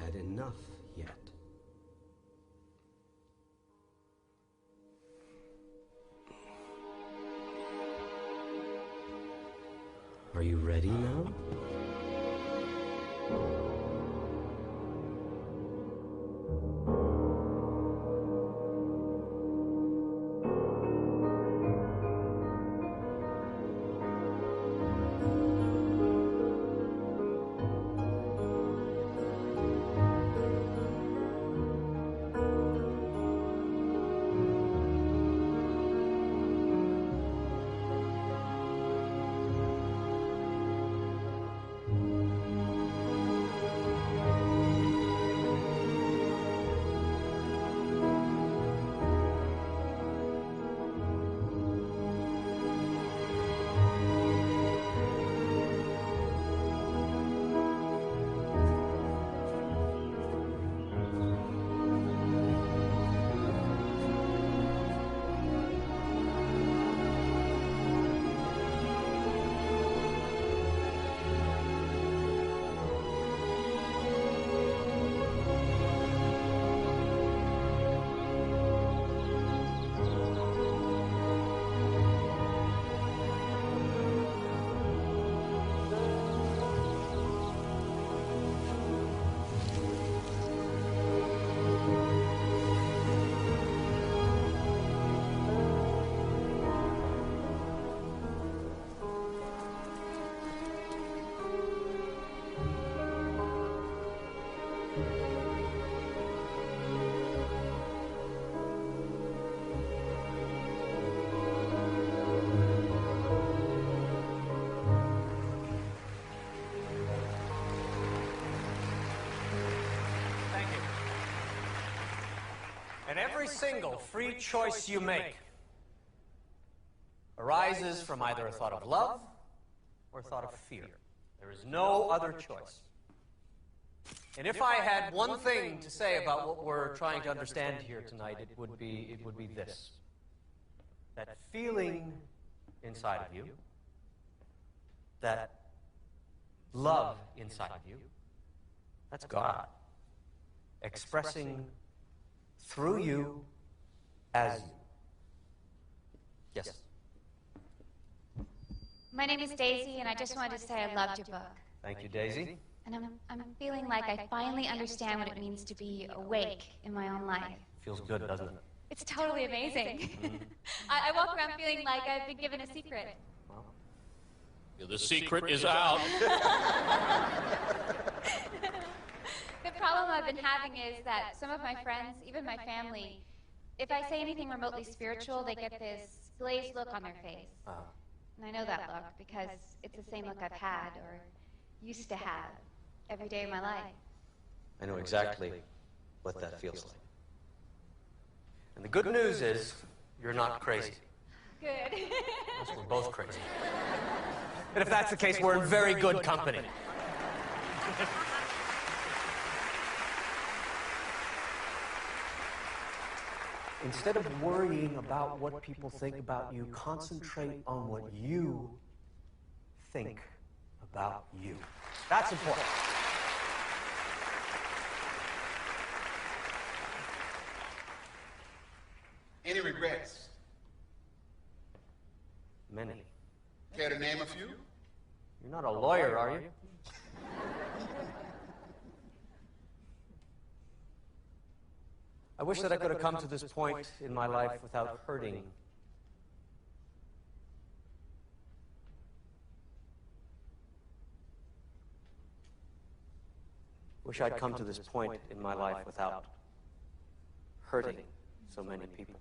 had enough yet. Are you ready now? And every single free choice you make arises from either a thought of love or a thought of fear. There is no other choice. And if I had one thing to say about what we're trying to understand here tonight, it would be this. That feeling inside of you, that love inside of you, that's God expressing through you as you. Yes? My name is Daisy, and I just wanted to say I loved your book. Thank you, Daisy. And I'm feeling like I finally understand what it means to be awake in my own life. Feels good, doesn't it? It's totally amazing. I walk around feeling like I've been given a secret. Well, The secret is out. The problem I've been having is that some of my friends, even my family, if I say anything remotely spiritual, they get this glazed look on their face. And I know that look because it's the same look I've had or used to have every day of my life. I know exactly what that feels like. And the good news is, you're not crazy. Good. Unless we're both crazy. And if that's the case, we're in very good company. Instead of worrying about what people think about you, concentrate on what you think about you. That's important. Any regrets? Many. Care to name a few? You're not a lawyer, are you? I wish that I could have come to this point in my life without hurting. Wish I'd come to this point in my life without hurting so many people,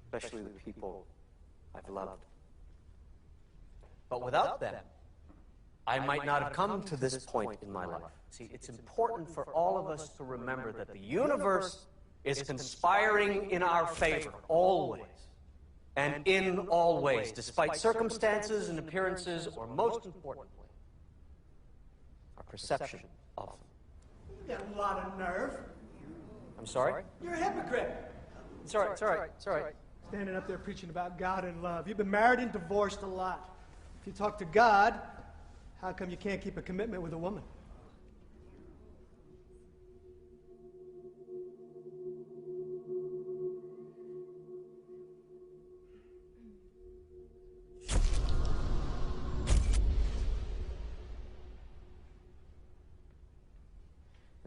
especially the people I've loved. But without them, I might not have come to this point in my life. See, it's important for all of us to remember that the universe is conspiring in our favor, always, and in all ways, despite circumstances and appearances, or most importantly, our perception of them. You got a lot of nerve. I'm sorry? You're a hypocrite. It's all right, it's all right, it's all right. Standing up there preaching about God and love. You've been married and divorced a lot. If you talk to God, how come you can't keep a commitment with a woman?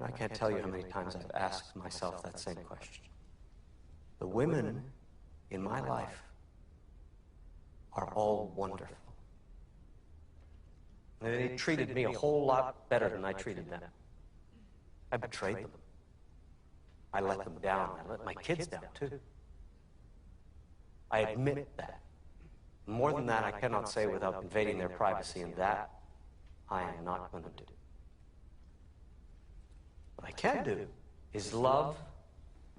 I can't tell you how many times I've asked myself that same question. The women in my life are all wonderful. They treated me a whole lot better than I treated them. I betrayed them. I let them down. I let my kids down, too. I admit that. More than that, I cannot say without invading their privacy, and that I am not going to do. What I can do is love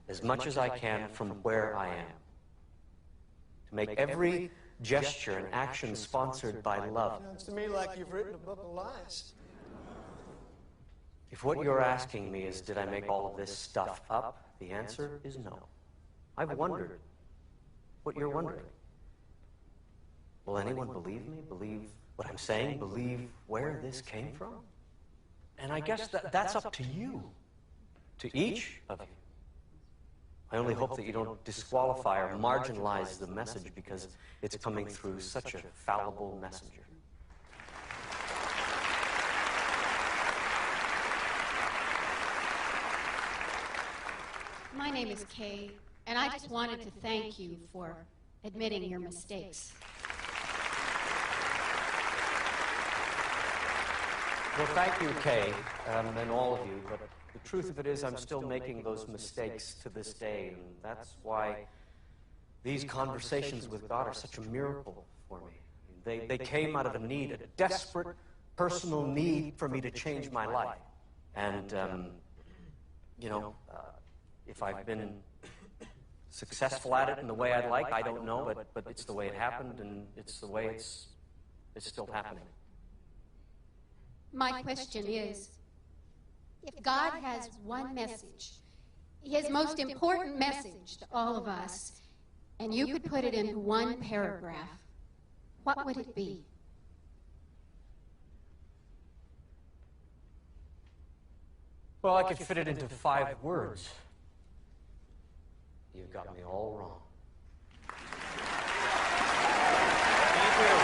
as much as I can from where I am. To make every gesture and action sponsored by love. Sounds to me like you've written a book of lies. If what you're asking me is, did I make all of this stuff up? The answer is no. I've wondered what you're wondering. Will anyone believe me? Believe what I'm saying? Believe where this came from? And I guess that's up to you, to each of you. I only hope that you don't disqualify or marginalize the message because it's coming through such a fallible messenger. My name is Kay, and I just wanted to thank you for admitting your mistakes. Well, thank you, Kay, and all of you, but the truth of it is I'm still making those mistakes to this day, and that's why these conversations with God are such a miracle for me. They came out of a need, a desperate personal need for me to change my life. And, if I've been successful at it in the way I'd like, I don't know, but it's the way it happened, and it's the way it's still happening. My question is, if God has one message, his most important message to all of us, and you could put it into one paragraph, what would it be? Well, I could fit it into 5 words. You've got me all wrong. Thank you.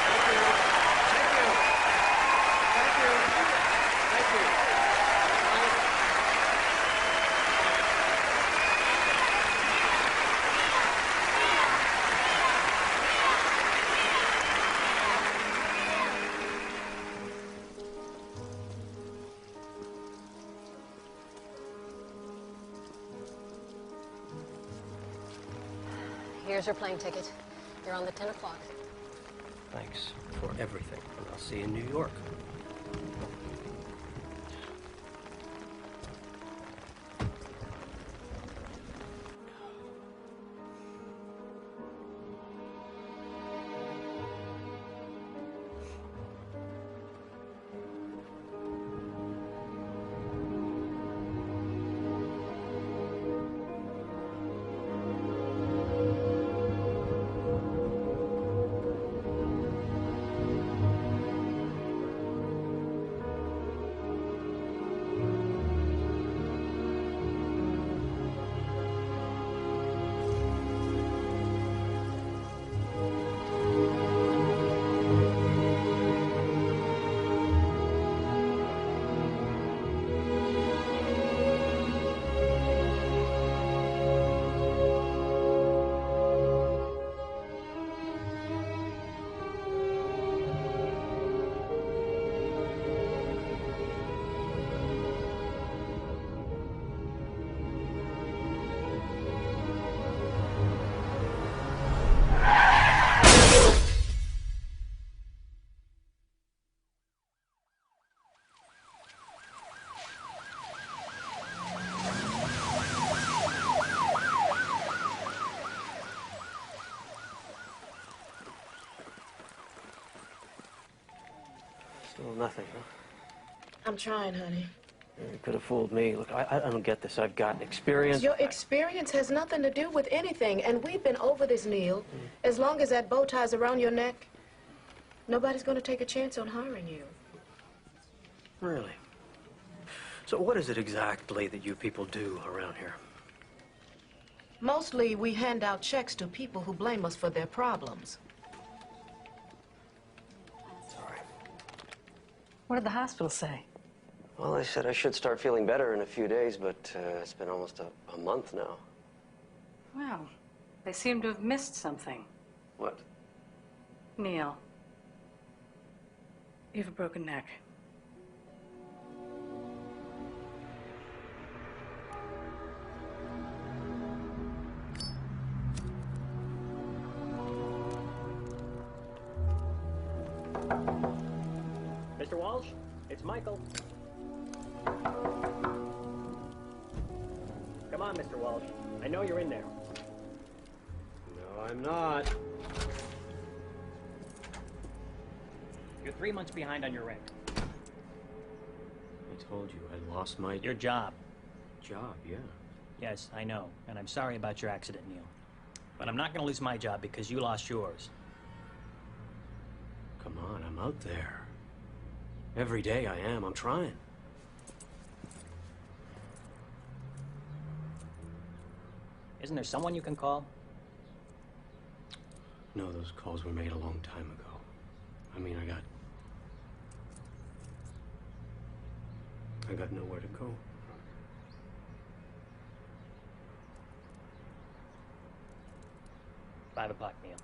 Thank you. Thank you. Thank you. Thank you. Here's your plane ticket. You're on the 10 o'clock. Thanks for everything. I'll see you in New York. Still nothing, huh? I'm trying, honey. You could have fooled me. Look, I don't get this. I've got experience. Your experience has nothing to do with anything, and we've been over this, Neil. As long as that bow tie's around your neck, nobody's going to take a chance on hiring you. Really? So what is it exactly that you people do around here? Mostly, we hand out checks to people who blame us for their problems. Sorry. What did the hospital say? Well, they said I should start feeling better in a few days, but it's been almost a month now. Well, they seem to have missed something. What? Neil, you have a broken neck. Mr. Walsh, it's Michael. Come on, Mr. Walsh. I know you're in there. No, I'm not. You're 3 months behind on your rent. I told you I lost my Your job. job, yeah. Yes, I know. And I'm sorry about your accident, Neil. But I'm not going to lose my job because you lost yours. Come on, I'm out there. Every day I am. I'm trying. Isn't there someone you can call? No, those calls were made a long time ago. I mean, I got nowhere to go. $5 o'clock, Neil.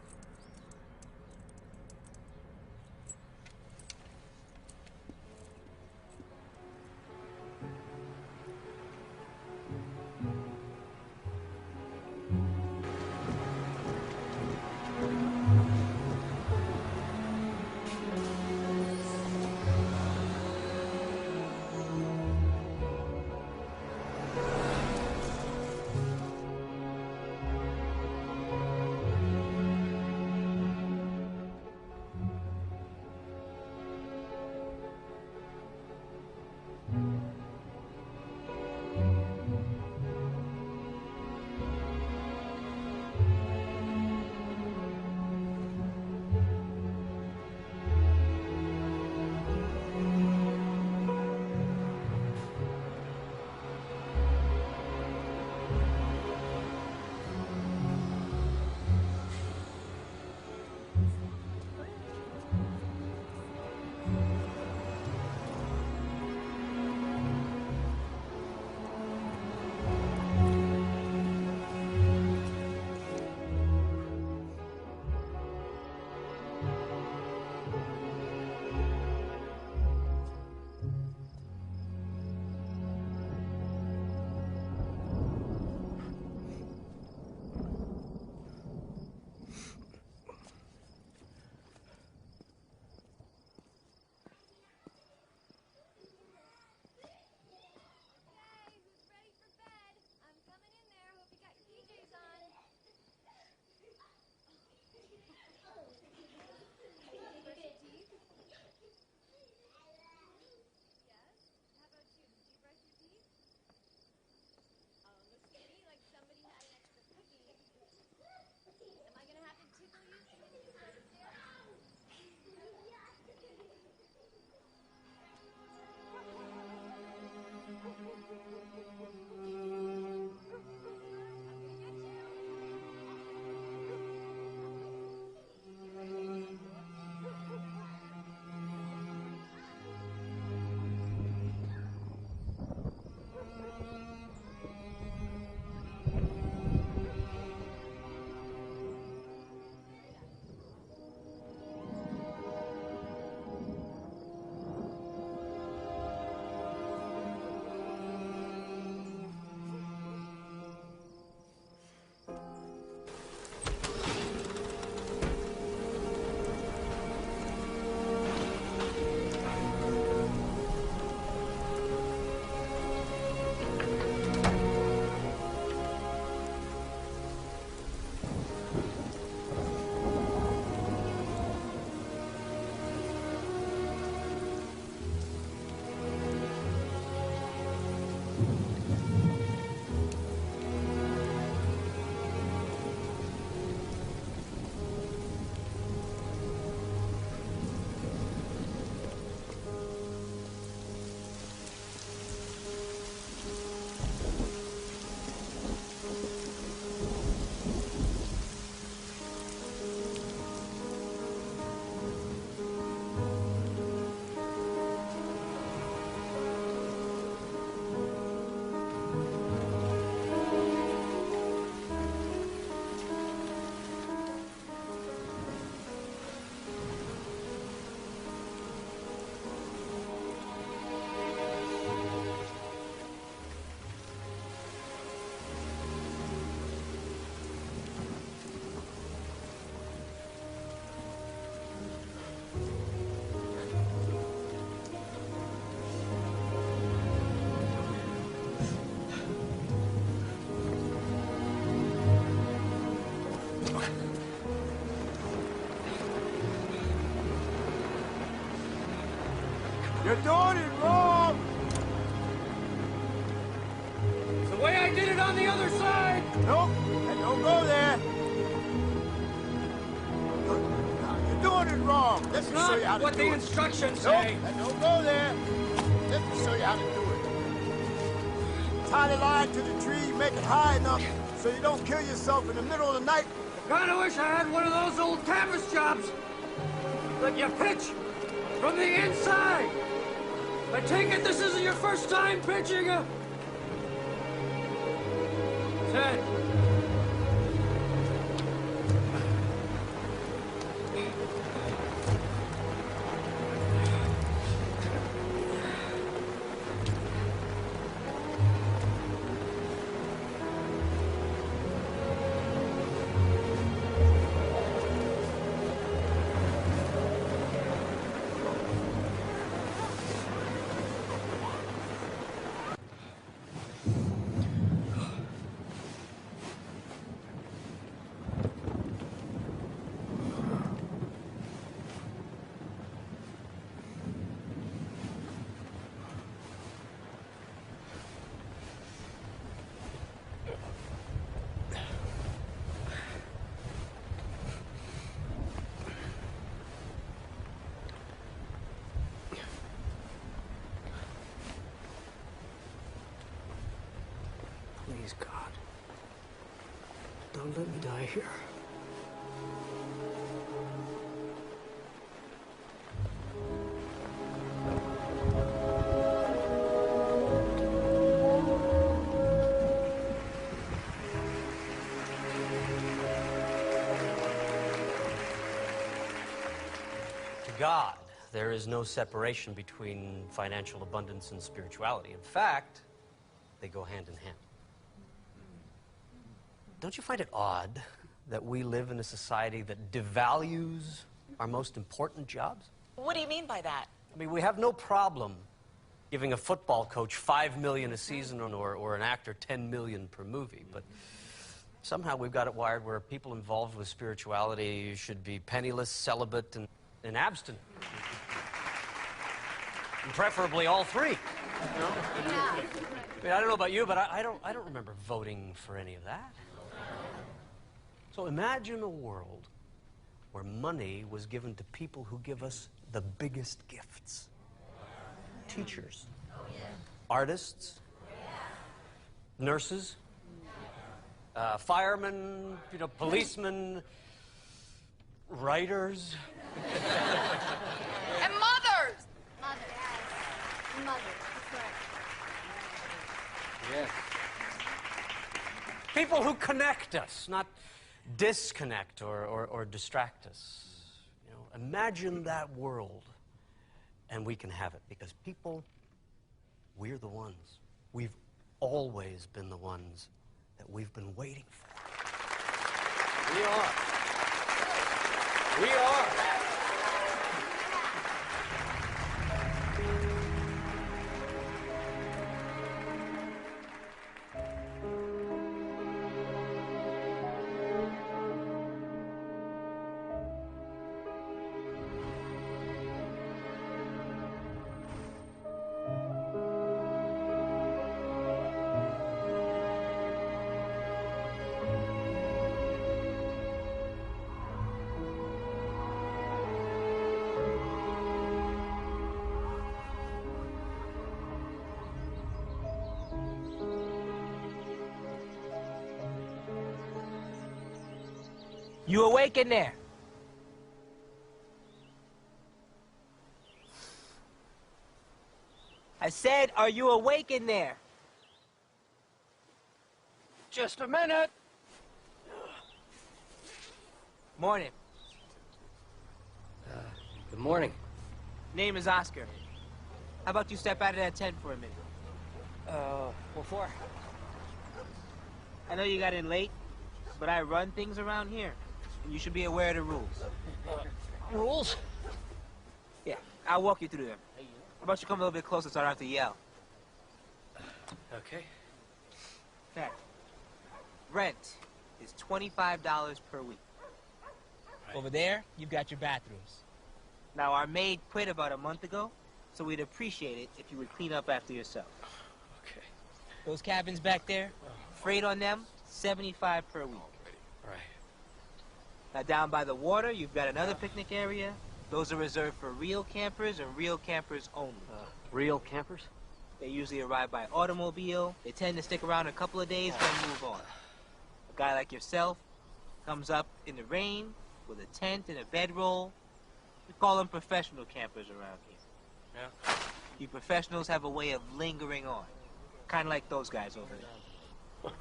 You're doing it wrong! It's the way I did it on the other side! Nope, and don't go there. You're doing it wrong. Let me show you how to do it. What the instructions Nope, say. and don't go there. Let me show you how to do it. Tie the line to the tree, make it high enough so you don't kill yourself in the middle of the night. Kinda wish I had one of those old canvas jobs. But you pitch from the inside. I take it this isn't your first time pitching a... 10. Please, God. Don't let me die here. To God, there is no separation between financial abundance and spirituality. In fact, they go hand in hand. Don't you find it odd that we live in a society that devalues our most important jobs? What do you mean by that? I mean, we have no problem giving a football coach $5 million a season or an actor $10 million per movie, but somehow we've got it wired where people involved with spirituality should be penniless, celibate, and abstinent. And preferably all three. You know? I mean, I don't know about you, but I don't remember voting for any of that. So imagine a world where money was given to people who give us the biggest gifts. Teachers, artists, nurses, firemen, policemen, writers. And mothers! Mother, correct. Yes. People who connect us, not disconnect or distract us. You know, imagine that world, and we can have it, because people, we're the ones. We've always been the ones that we've been waiting for. We are. We are. You awake in there? I said, are you awake in there? Just a minute. Morning. Good morning. Name is Oscar. How about you step out of that tent for a minute? What for? I know you got in late, but I run things around here, and you should be aware of the rules. Rules? Yeah, I'll walk you through them. How about you come a little bit closer so I don't have to yell? Okay. Okay. Rent is $25 per week. Right. Over there, you've got your bathrooms. Now, our maid quit about a month ago, so we'd appreciate it if you would clean up after yourself. Okay. Those cabins back there, freight on them, $75 per week. Right. Now down by the water, you've got another picnic area. Those are reserved for real campers and real campers only. Real campers? They usually arrive by automobile. They tend to stick around a couple of days, then move on. A guy like yourself comes up in the rain with a tent and a bedroll. We call them professional campers around here. Yeah. You professionals have a way of lingering on. Kind of like those guys over there.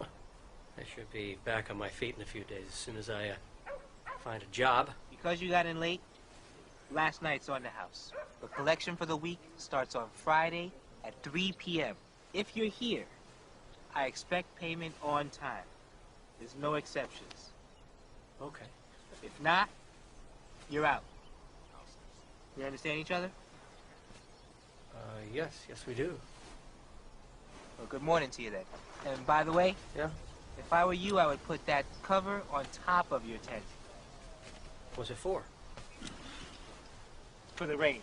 I should be back on my feet in a few days as soon as I find a job. Because you got in late, last night's on the house. The collection for the week starts on Friday at 3 p.m. If you're here, I expect payment on time. There's no exceptions. Okay. If not, you're out. We understand each other? Yes, we do. Well, good morning to you then. And by the way, Yeah? if I were you, I would put that cover on top of your tent. What's it for? For the rain.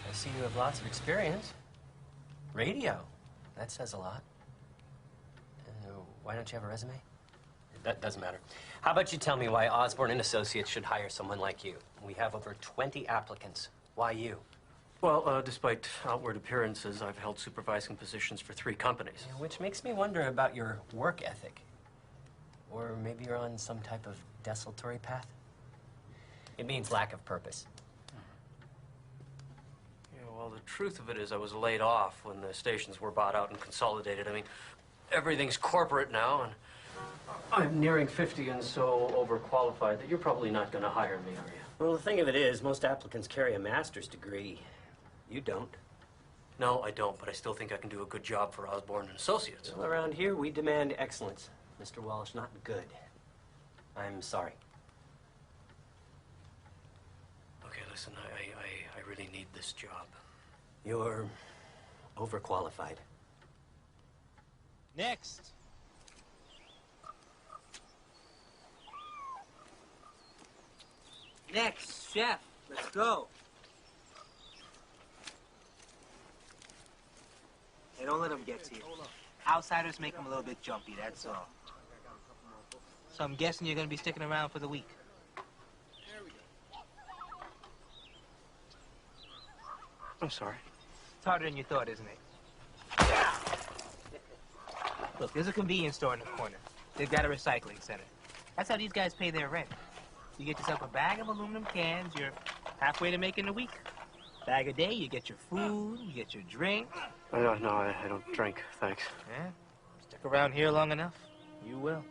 I see you have lots of experience. Radio. That says a lot. Why don't you have a resume? That doesn't matter. How about you tell me why Osborne and Associates should hire someone like you? We have over 20 applicants. Why you? Well, despite outward appearances, I've held supervising positions for 3 companies. Yeah, which makes me wonder about your work ethic. Or maybe you're on some type of desultory path? It means lack of purpose. Yeah, well, the truth of it is I was laid off when the stations were bought out and consolidated. I mean, everything's corporate now, and I'm nearing 50 and so overqualified that you're probably not going to hire me, are you? Well, the thing of it is, most applicants carry a master's degree. You don't. No, I don't, but I still think I can do a good job for Osborne and Associates. Well, around here, we demand excellence. Mr. Walsh, not good. I'm sorry. Okay, listen, I really need this job. You're overqualified. Next. Next, chef. Let's go. Hey, don't let them get to you. Outsiders make them a little bit jumpy, that's all. So I'm guessing you're going to be sticking around for the week. I'm sorry. It's harder than you thought, isn't it? Look, there's a convenience store in the corner. They've got a recycling center. That's how these guys pay their rent. You get yourself a bag of aluminum cans, you're halfway to making the week. Bag a day, you get your food, you get your drink. No, I don't drink, thanks. Yeah? Stick around here long enough, you will.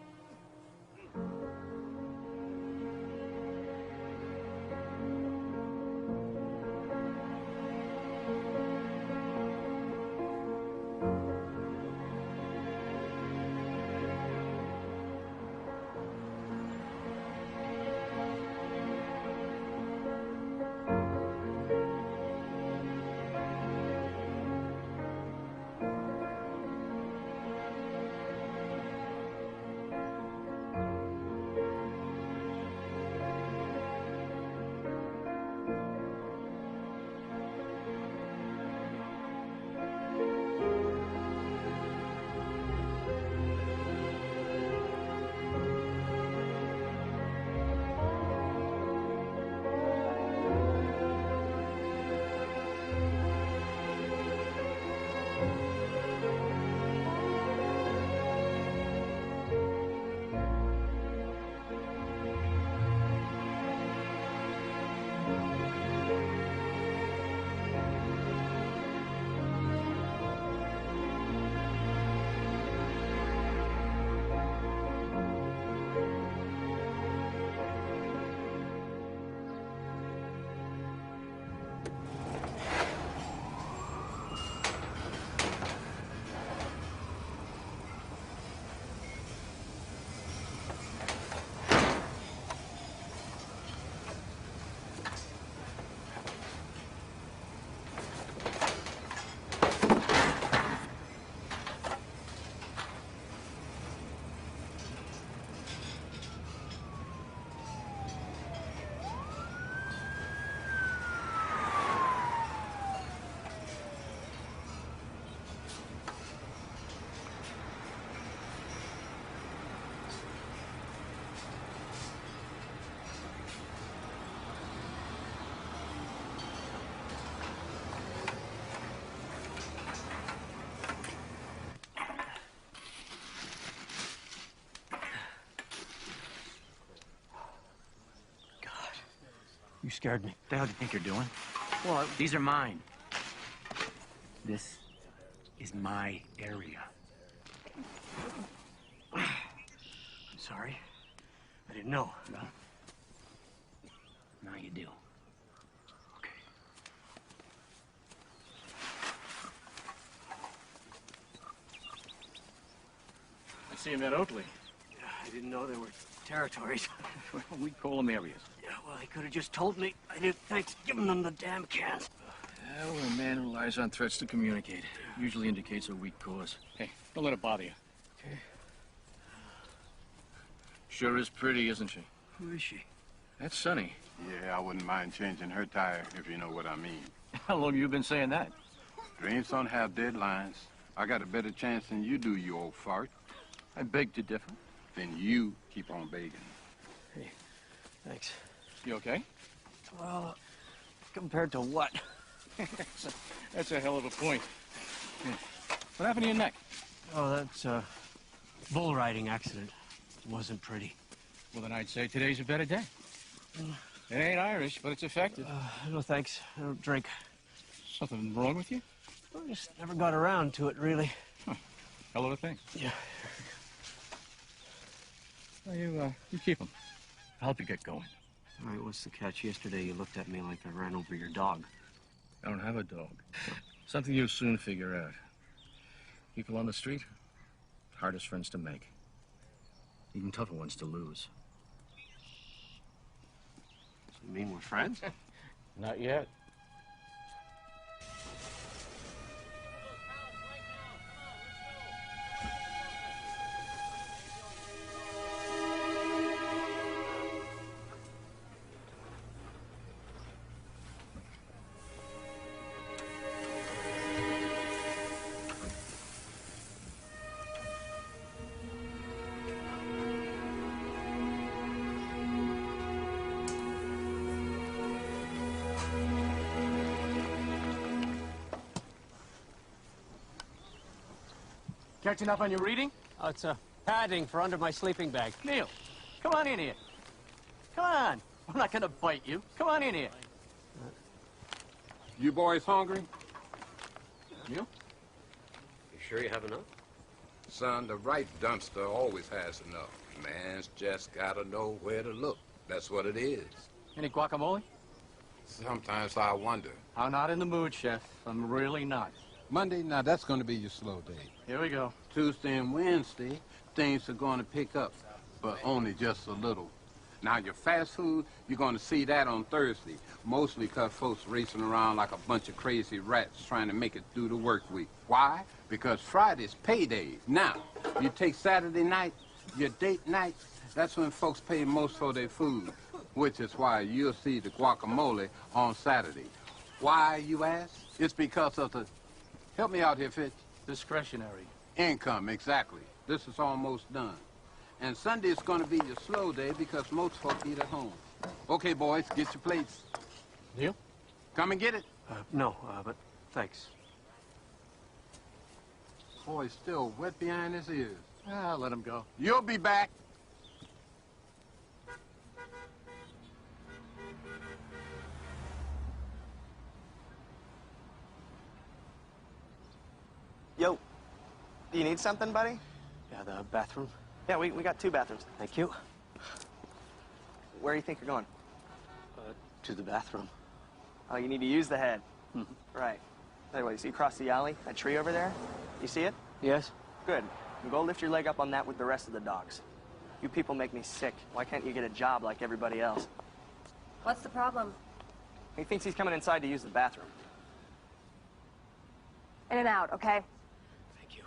You scared me. What the hell do you think you're doing? Well, These are mine. This is my area. I'm sorry. I didn't know. Well, now you do. Okay. I see him at Oakley. Yeah, I didn't know there were territories. Well, we call them areas. Yeah, well, he could have just told me. I didn't think giving them the damn cans. Well, a man who relies on threats to communicate usually indicates a weak cause. Hey, don't let it bother you. Okay. Sure is pretty, isn't she? Who is she? That's Sunny. Yeah, I wouldn't mind changing her tire, if you know what I mean. How long you been saying that? Dreams don't have deadlines. I got a better chance than you do, you old fart. I beg to differ. Then you keep on begging. Hey, thanks. You okay? Well, compared to what? That's a hell of a point. Yeah. What happened to your neck? Oh, that's a bull riding accident. It wasn't pretty. Well, then I'd say today's a better day. It ain't Irish, but it's effective. No thanks. I don't drink. Something wrong with you? I just never got around to it, really. Huh. Hell of a thing. Yeah. Well, you keep them. I'll help you get going. All right, what's the catch? Yesterday you looked at me like I ran over your dog. I don't have a dog. Something you'll soon figure out. People on the street, hardest friends to make. Even tougher ones to lose. So you mean we're friends? Not yet. Catching up on your reading? Oh, it's padding for under my sleeping bag. Neil, come on in here. Come on. I'm not gonna bite you. Come on in here. You boys hungry? Neil? You sure you have enough? Son, the right dumpster always has enough. Man's just gotta know where to look. That's what it is. Any guacamole? Sometimes I wonder. I'm not in the mood, Chef. I'm really not. Monday, now that's gonna be your slow day. Here we go. Tuesday and Wednesday, things are gonna pick up, but only just a little. Now, your fast food, you're gonna see that on Thursday, mostly because folks racing around like a bunch of crazy rats trying to make it through the work week. Why? Because Friday's payday. Now, you take Saturday night, your date night, that's when folks pay most for their food, which is why you'll see the guacamole on Saturday. Why, you ask? It's because of the... Help me out here, Fitz. Discretionary. Income, exactly. This is almost done. And Sunday's going to be your slow day because most folk eat at home. Okay, boys, get your plates. Neil? Come and get it. No, but thanks. Boy's still wet behind his ears. Ah, let him go. You'll be back. Yo, do you need something, buddy? Yeah, the bathroom. Yeah, we got 2 bathrooms. Thank you. Where do you think you're going? To the bathroom. Oh, you need to use the head. Right. Anyway, you see across the alley, that tree over there? You see it? Yes? Good. Go lift your leg up on that with the rest of the dogs. You people make me sick. Why can't you get a job like everybody else? What's the problem? He thinks he's coming inside to use the bathroom. In and out, okay? Thank you.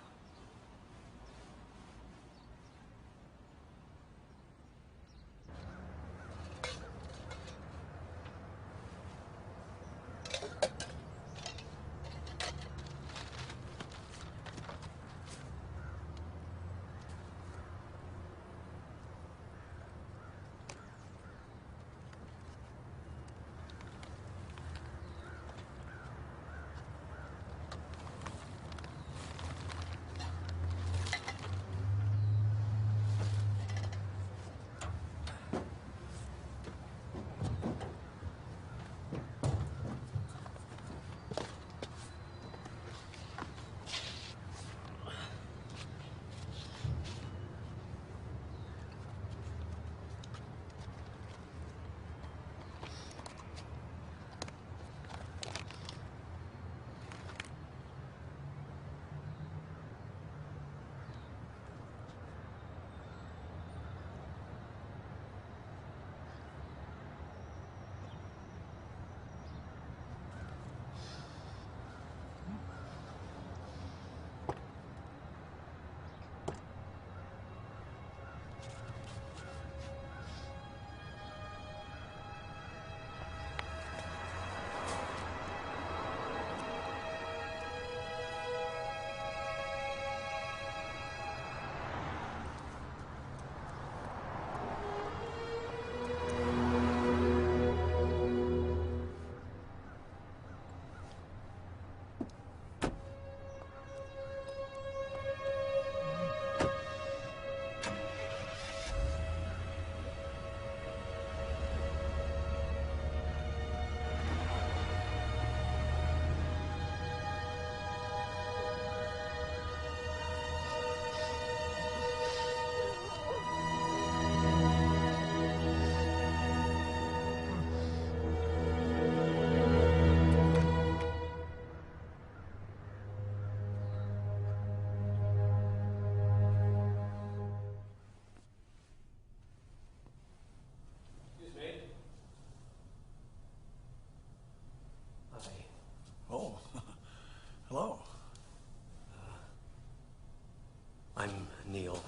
Neil, and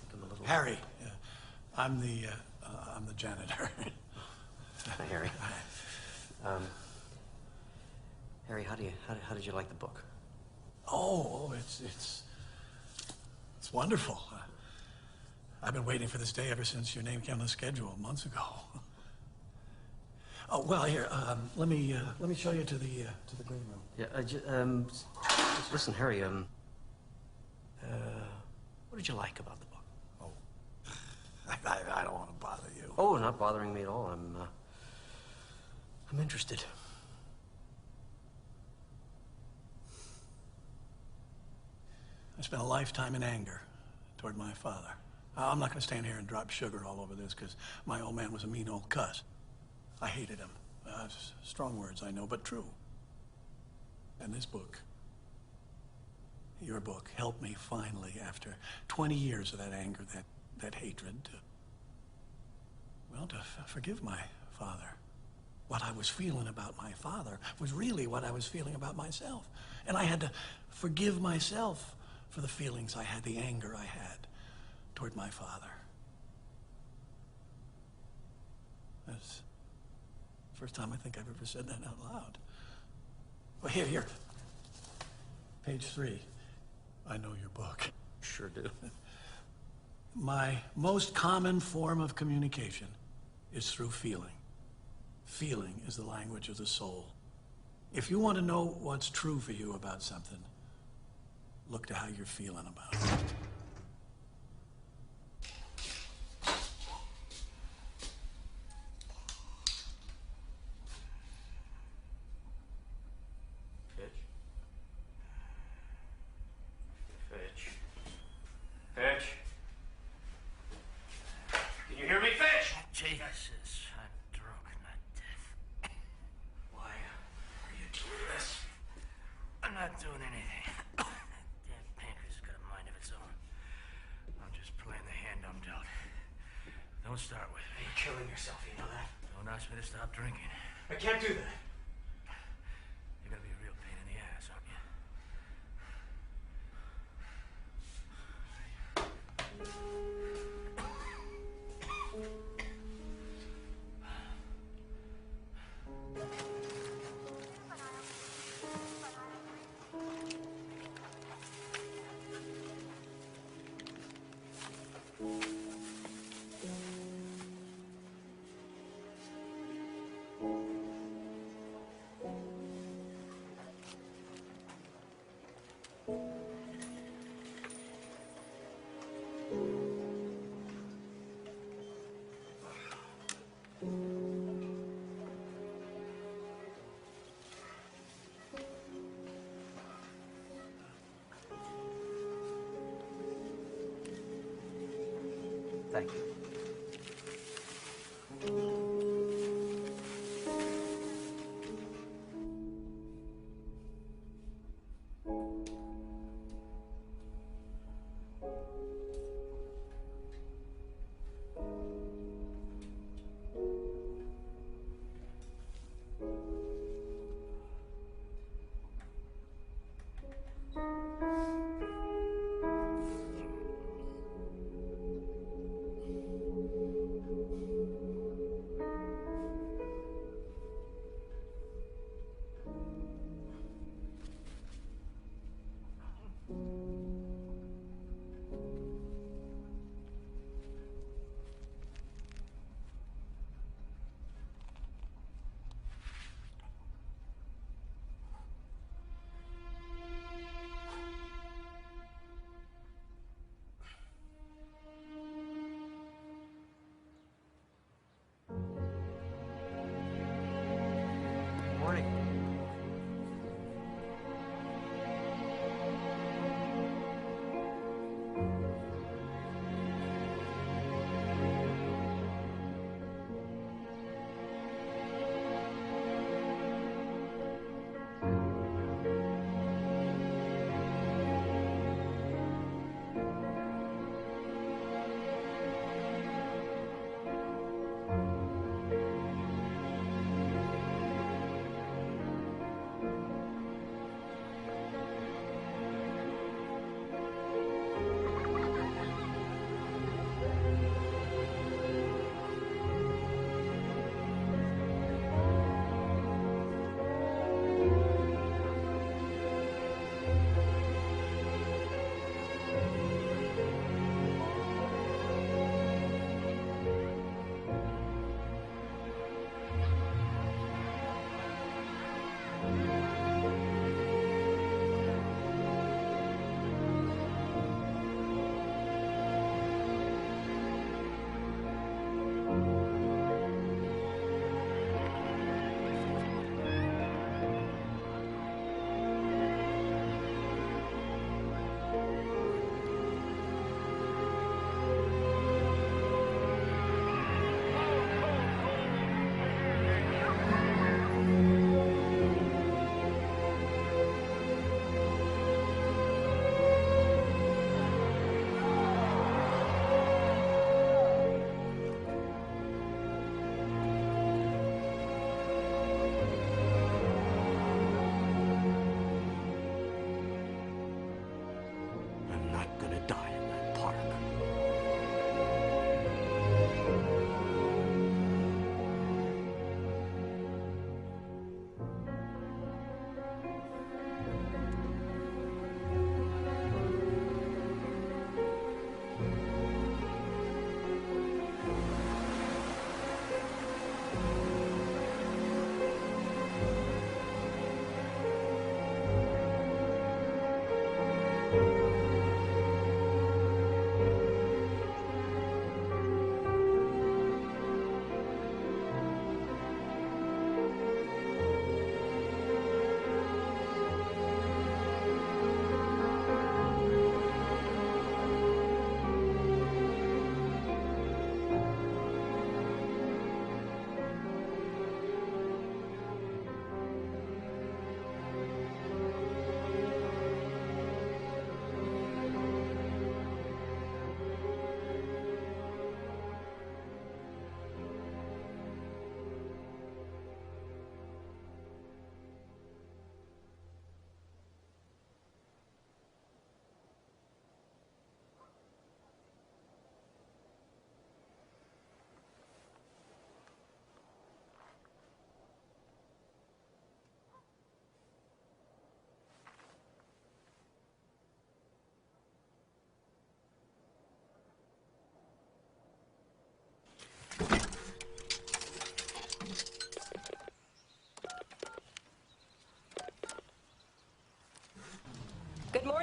think I'm a little... Harry. I'm the janitor. Hi, Harry. Harry, how did you like the book? Oh, it's wonderful. I've been waiting for this day ever since your name came on the schedule months ago. Oh, well, here, let me show you to the green room. Yeah, just listen, Harry, what did you like about the book? Oh, I don't want to bother you. Oh, not bothering me at all. I'm interested. I spent a lifetime in anger toward my father. I'm not going to stand here and drop sugar all over this, because my old man was a mean old cuss. I hated him. Strong words, I know, but true. And this book, your book, helped me finally, after 20 years of that anger, that hatred, to forgive my father. What I was feeling about my father was really what I was feeling about myself. And I had to forgive myself for the feelings I had, the anger I had toward my father. That's the first time I think I've ever said that out loud. Well, here. Page 3. I know your book. Sure do. My most common form of communication is through feeling. Feeling is the language of the soul. If you want to know what's true for you about something, look to how you're feeling about it. Fitch? Can you hear me, Fitch? Jesus, I'm drunk, not deaf. Why are you doing this? I'm not doing anything. That damn pancreas has got a mind of its own. I'm just playing the hand I'm dealt. Don't start with me. You're killing yourself, you know that? Don't ask me to stop drinking. I can't do that. You're gonna be a real pain in the ass, aren't you? Thank you.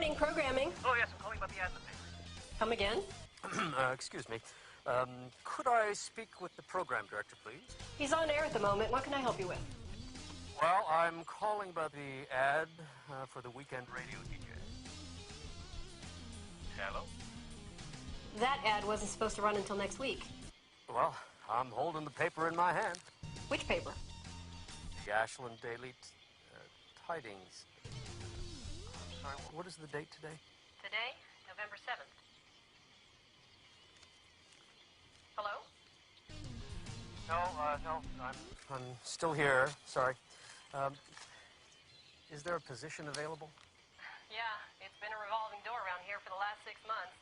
Morning programming. Oh, yes, I'm calling about the ad in the paper. Come again? Excuse me. Could I speak with the program director, please? He's on air at the moment. What can I help you with? Well, I'm calling about the ad for the weekend radio DJ. Hello? That ad wasn't supposed to run until next week. Well, I'm holding the paper in my hand. Which paper? The Ashland Daily Tidings. Sorry, what is the date today? Today, November 7th. Hello? No, I'm still here. Sorry. Is there a position available? Yeah, it's been a revolving door around here for the last 6 months.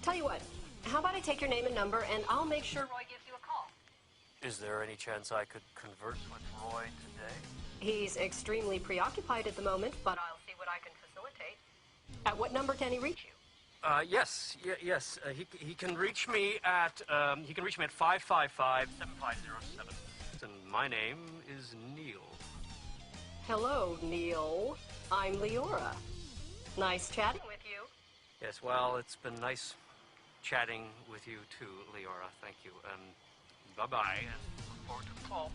Tell you what, how about I take your name and number, and I'll make sure Roy gives you a call. Is there any chance I could converse with Roy today? He's extremely preoccupied at the moment, but I'll see what I can facilitate. At what number can he reach you? Yes. He can reach me at 555-7507. And my name is Neil. Hello, Neil. I'm Leora. Nice chatting with you. Yes, well, it's been nice chatting with you too, Leora. Thank you. Bye-bye, and look forward to the call.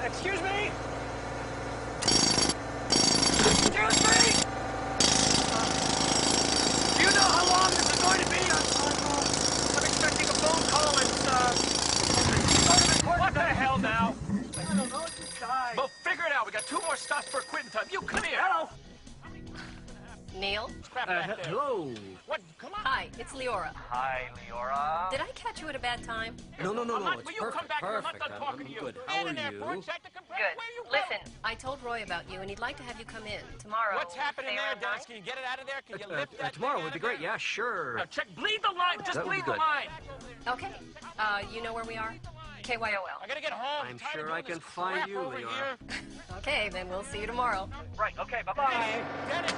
Excuse me! Do you know how long this is going to be? I'm expecting a phone call. It's sort of important. What the hell now? I don't know. Just died. Well, figure it out. We got 2 more stops for quitting time. You come here. Hello. Neil? Hello. What? Come on. Hi, it's Leora. Hi, Leora. Did I catch you at a bad time? No, Will it's you come back here? I'm not perfect. done talking to you. Good. How are you? Good. Listen, I told Roy about you, and he'd like to have you come in tomorrow. What's happening say there, around Dennis? 9? Can you get it out of there? Can you lift that Tomorrow thing would out be of great. there? Yeah, sure. Now check. Bleed the line. Just That would bleed be the good. line. Okay. You know where we are? KYOL. I gotta get home. I'm tired sure of I doing can this find crap you, over Leora. here. Okay, then we'll see you tomorrow. Right. Okay. Bye-bye. Dennis.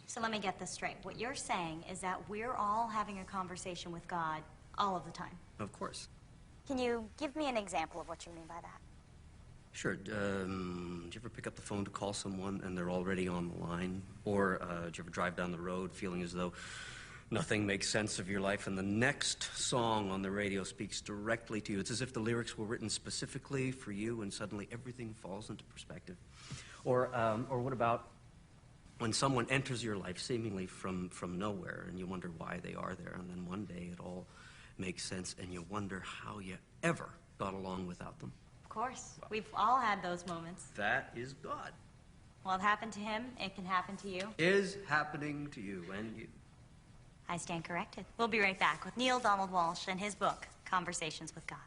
So let me get this straight. What you're saying is that we're all having a conversation with God all of the time. Of course. Can you give me an example of what you mean by that? Sure. Do you ever pick up the phone to call someone and they're already on the line? Or do you ever drive down the road feeling as though nothing makes sense of your life and the next song on the radio speaks directly to you? It's as if the lyrics were written specifically for you and suddenly everything falls into perspective. Or what about when someone enters your life seemingly from nowhere and you wonder why they are there, and then one day it all makes sense and you wonder how you ever got along without them? Of course. We've all had those moments. That is God. Well, it happened to him. It can happen to you. Is happening to you and you. I stand corrected. We'll be right back with Neil Donald Walsh and his book, Conversations with God.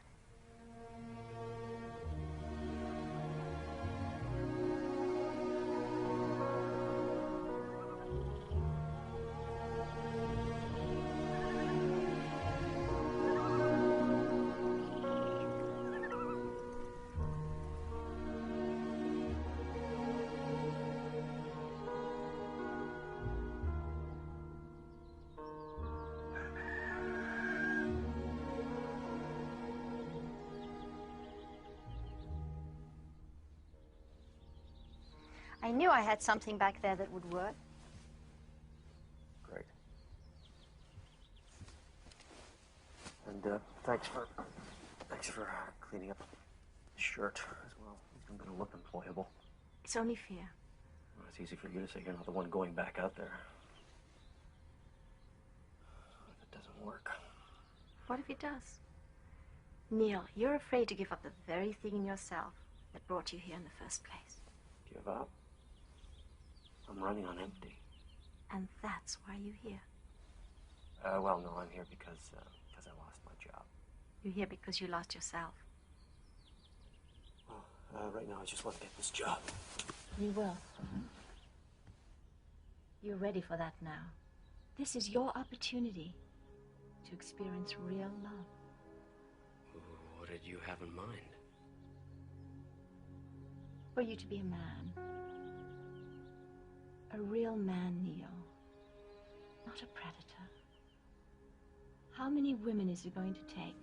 knew I had something back there that would work. Great. And thanks for cleaning up the shirt as well. I'm gonna look employable. It's only fear. Well, it's easy for you to say you're not the one going back out there. What if it doesn't work? What if it does? Neil, you're afraid to give up the very thing in yourself that brought you here in the first place. Give up? I'm running on empty. And that's why you're here. Well, no, I'm here because I lost my job. You're here because you lost yourself. Well, right now I just want to get this job. You will. You're ready for that now. This is your opportunity to experience real love. What did you have in mind? For you to be a man. A real man, Neil. Not a predator. How many women is it going to take?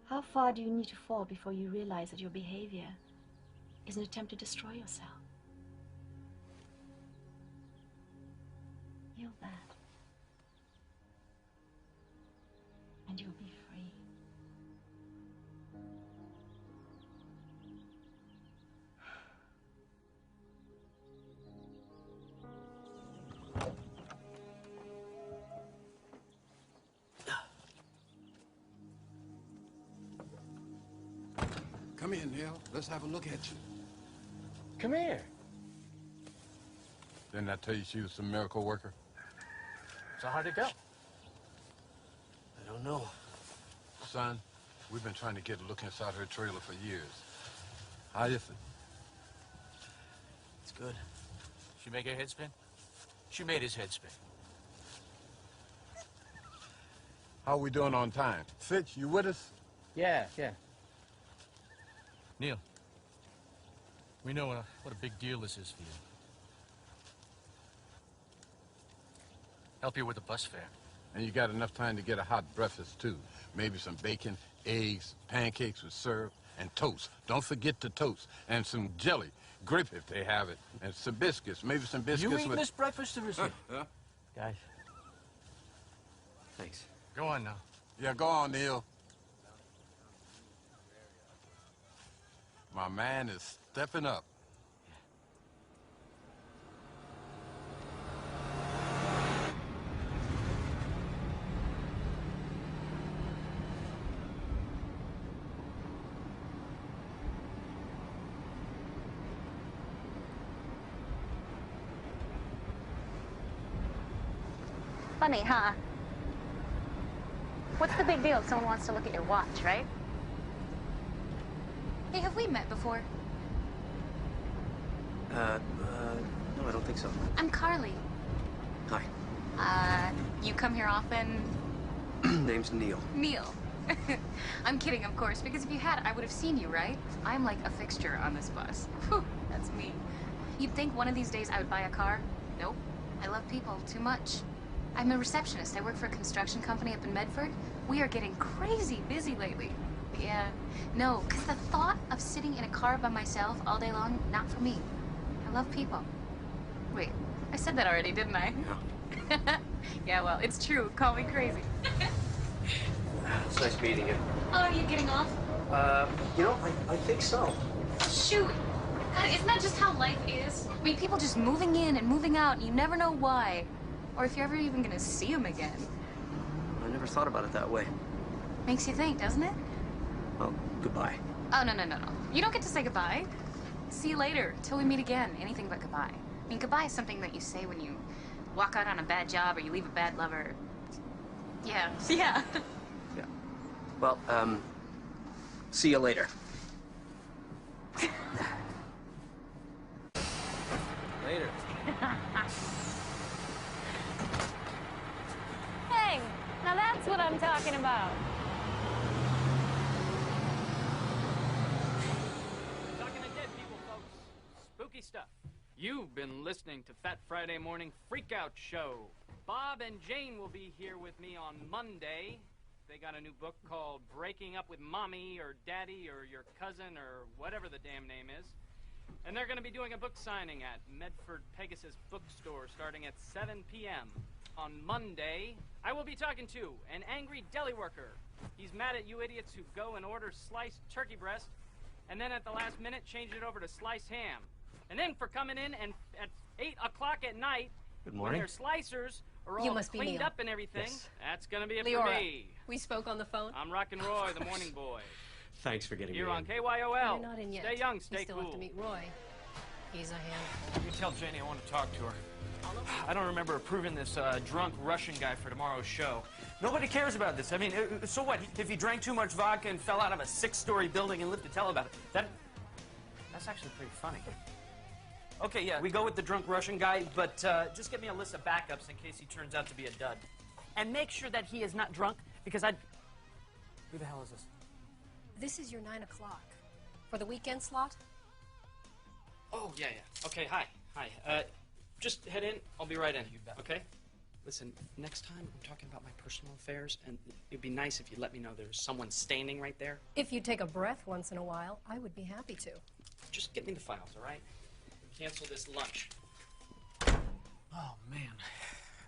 How far do you need to fall before you realize that your behavior is an attempt to destroy yourself? Yield that. And you'll be free. Come here, Neil. Let's have a look at you. Come here. Didn't I tell you she was a miracle worker? So how'd it go? I don't know. Son, we've been trying to get a look inside her trailer for years. How is it? It's good. She make her head spin? She made his head spin. How we doing on time? Fitch, you with us? Yeah. Neil, we know what a big deal this is for you. Help you with the bus fare. And you got enough time to get a hot breakfast, too. Maybe some bacon, eggs, pancakes with syrup, and toast. Don't forget the toast. And some jelly. Grape if they have it. And some biscuits. Maybe some biscuits You eating with... this breakfast or is it? Guys. Thanks. Go on now. Yeah, go on, Neil. My man is stepping up. Funny, huh? What's the big deal if someone wants to look at your watch, right? Hey, have we met before? No, I don't think so. I'm Carly. Hi. You come here often? Name's Neil. Neil. I'm kidding, of course, because if you had, I would have seen you, right? I'm like a fixture on this bus. Whew, that's me. You'd think one of these days I would buy a car? Nope. I love people too much. I'm a receptionist. I work for a construction company up in Medford. We are getting crazy busy lately. Yeah. No, because the thought of sitting in a car by myself all day long, not for me. I love people. Wait, I said that already, didn't I? Yeah. Yeah, well, it's true. Call me crazy. It's nice meeting you. Oh, are you getting off? You know, I think so. Shoot. God, isn't that just how life is? I mean, people just moving in and moving out, and you never know why. Or if you're ever even gonna see them again. I never thought about it that way. Makes you think, doesn't it? Well, goodbye. Oh, no. You don't get to say goodbye. See you later, till we meet again. Anything but goodbye. I mean, goodbye is something that you say when you walk out on a bad job or you leave a bad lover. Yeah. Yeah. Yeah. Well, see you later. Later. Hey, now that's what I'm talking about. Talking to dead people, folks. Spooky stuff. You've been listening to Fat Friday Morning Freakout Show. Bob and Jane will be here with me on Monday. They got a new book called Breaking Up with Mommy or Daddy or Your Cousin or whatever the damn name is. And they're going to be doing a book signing at Medford Pegasus Bookstore starting at 7 p.m. On Monday, I will be talking to an angry deli worker. He's mad at you idiots who go and order sliced turkey breast and then at the last minute change it over to sliced ham. And then for coming in and at 8 o'clock at night, Good when morning. their slicers are You all must be cleaned Neil. up and everything, Yes. that's going to be it Leora, for me. we spoke on the phone. I'm Rockin' Roy, the morning boy. Thanks for getting You're me on in. KYOL. You're not in yet. Stay young, You stay still cool. have to meet Roy. He's a handful. You tell Janie I want to talk to her. I don't remember approving this drunk Russian guy for tomorrow's show. Nobody cares about this. I mean, so what? If he drank too much vodka and fell out of a 6-story building and lived to tell about it, that's actually pretty funny. Okay, yeah, we go with the drunk Russian guy, but just get me a list of backups in case he turns out to be a dud. And make sure that he is not drunk, because Who the hell is this? This is your 9 o'clock. For the weekend slot? Oh, yeah. Okay, hi. Just head in. I'll be right in. Okay? Listen, next time I'm talking about my personal affairs, and it'd be nice if you let me know there's someone standing right there. If you take a breath once in a while, I would be happy to. Just get me the files, all right? Cancel this lunch. Oh, man.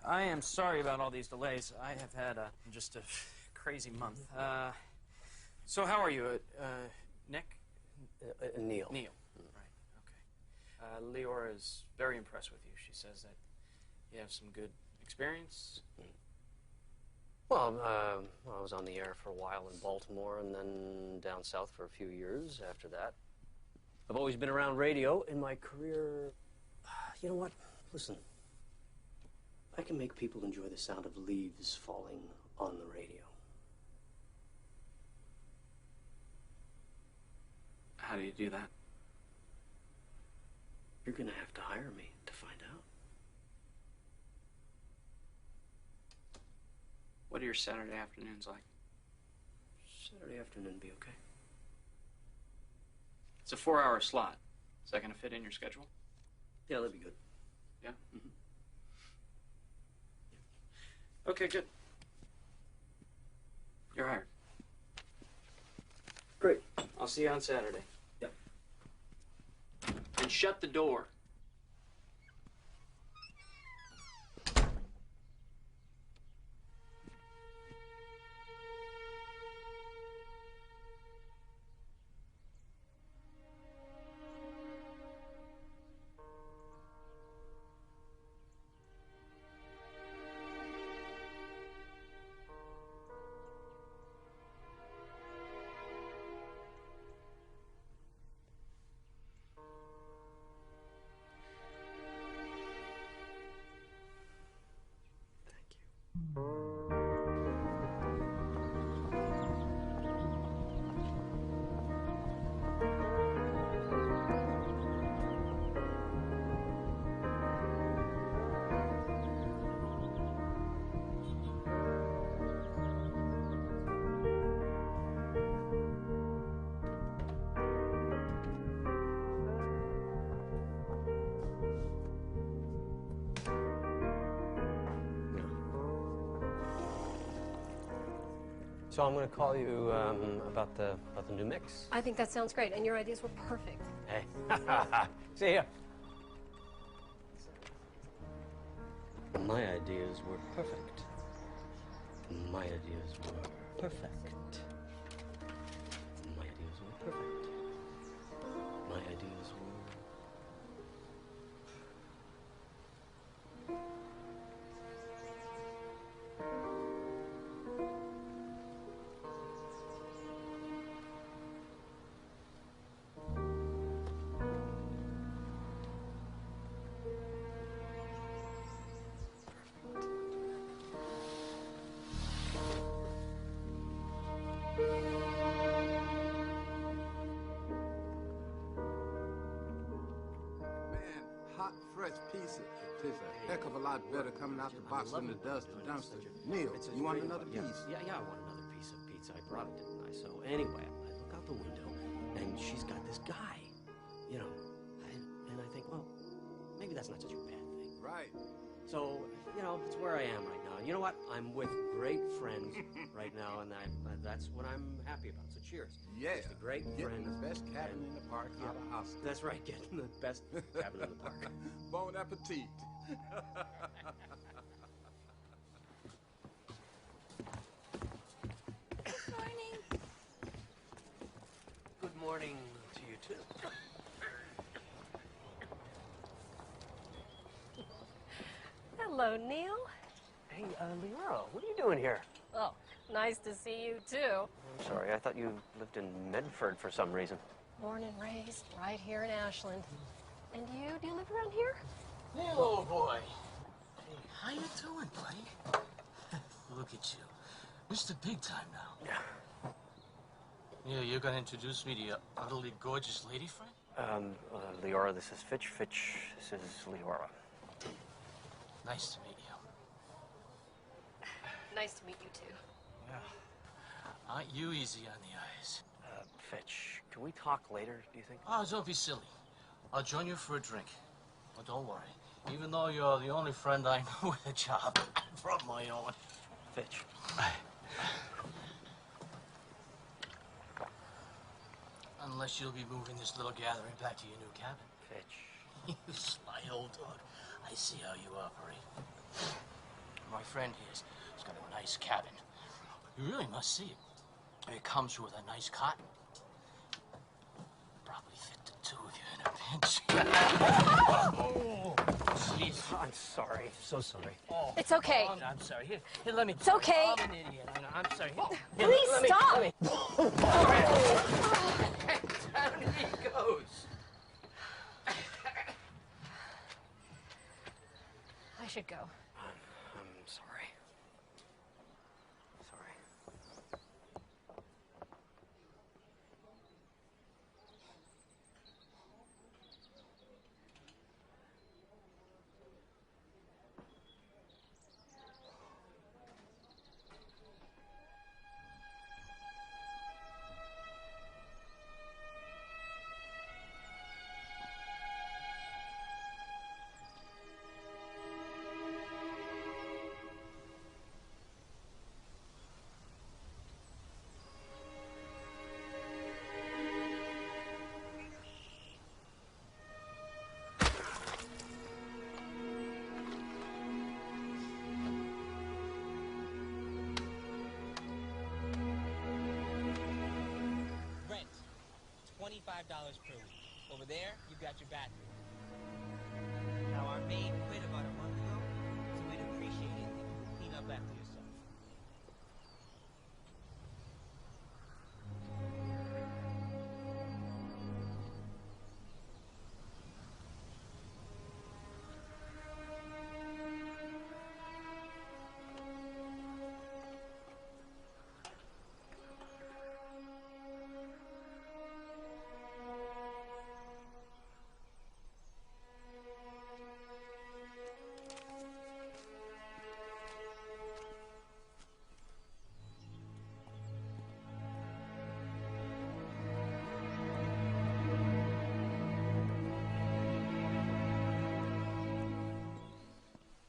I am sorry about all these delays. I have had just a crazy month. So how are you? Nick? Neil. Neil. Right, okay. Leora is very impressed with you. She says that you have some good experience. Well, I was on the air for a while in Baltimore and then down south for a few years after that. I've always been around radio in my career. You know what? Listen, I can make people enjoy the sound of leaves falling on the radio. How do you do that? You're gonna have to hire me to find out. What are your Saturday afternoons like? Saturday afternoon be okay. It's a 4-hour slot. Is that going to fit in your schedule? Yeah, that'd be good. Yeah? Mm-hmm. Okay, good. You're hired. Great. I'll see you on Saturday. Yep. And shut the door. So I'm going to call you about the new mix. I think that sounds great, and your ideas were perfect. Hey, see ya. My ideas were perfect. My ideas were perfect. My ideas were perfect. My ideas were... Hot, fresh pizza tastes a heck of a lot better coming out the box from the dust and dumpster. Neil, you want another piece? Yeah, I want another piece of pizza. I brought it, didn't I? So anyway, I look out the window, and she's got this guy, you know, and I think, well, maybe that's not such a bad thing. Right. So, you know, it's where I am right now. And you know what? I'm with great friends right now, and that's what I'm happy about. So cheers. Yeah. Just a great Getting friend. the best cabin in the park out of hospital. That's right, getting the best cabin in the park. Bon appetit. Morning. Good morning to you, too. Hello, Neil. Hey, Leora, what are you doing here? Oh, nice to see you, too. I'm sorry, I thought you lived in Medford for some reason. Born and raised right here in Ashland. And you, do you live around here? Neil, old boy. Hey, how you doing, buddy? Look at you. Mr. Big Time now. Yeah, you're gonna introduce me to your utterly gorgeous lady friend? Leora, this is Fitch. Fitch, this is Leora. Nice to meet you. Nice to meet you, too. Yeah. Aren't you easy on the eyes? Fitch, can we talk later, do you think? Oh, don't be silly. I'll join you for a drink. Oh, don't worry. Even though you're the only friend I know with a job, I brought my own. Fitch. Unless you'll be moving this little gathering back to your new cabin. Fitch. You sly old dog. I see how you operate. My friend here's got a nice cabin. You really must see it. It comes with a nice cot. Probably fit the two of you in a pinch. Oh, jeez. I'm sorry. So sorry. Oh, It's okay. Oh, I'm sorry. Here, let me. It's okay. I'm an idiot. I'm sorry. Here, Please let me- stop. let me- Down he goes. I should go. I'm sorry. Sorry. Rent, $25 per week. Over there, you've got your bathroom. Now, our maid quit about a month ago, so we'd appreciate it if you could clean up after yourself.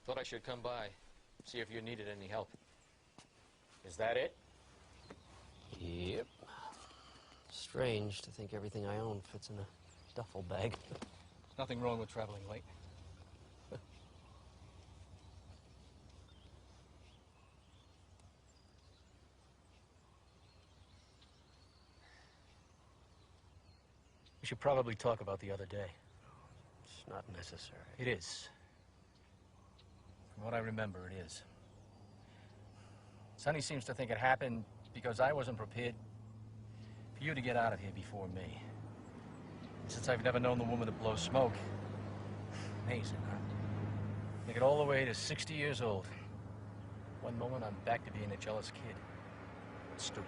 Thought I should come by, see if you needed any help. Is that it? Yep. Strange to think everything I own fits in a duffel bag. Nothing wrong with traveling late. We should probably talk about the other day. It's not necessary. It is. From what I remember, it is. Sonny seems to think it happened because I wasn't prepared for you to get out of here before me. Since I've never known the woman to blow smoke. Amazing, huh? Make it all the way to 60 years old. One moment, I'm back to being a jealous kid. Stupid.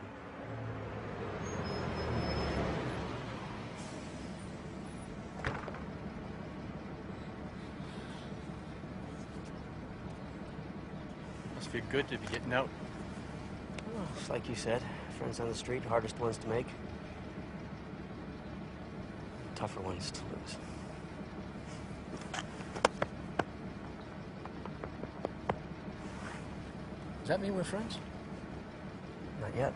Must feel good to be getting out. Well, it's like you said, friends on the street, hardest ones to make. Tougher ones to lose. Does that mean we're friends? Not yet.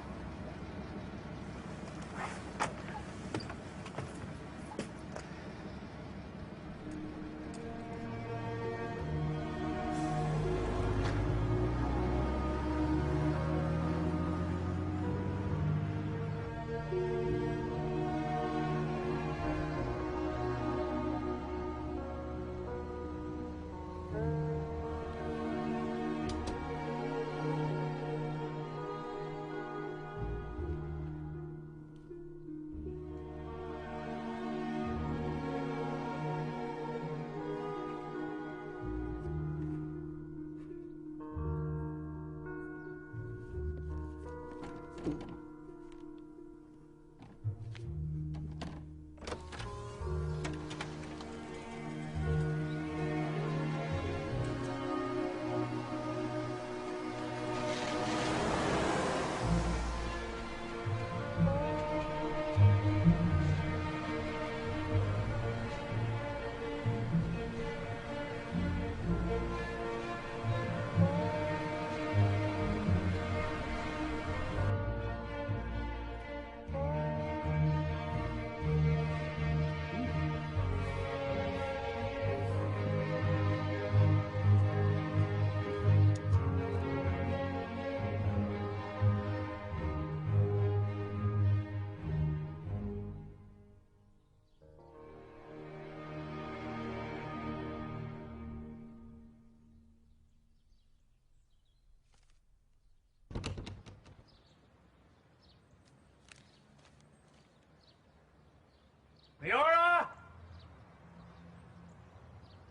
Leora?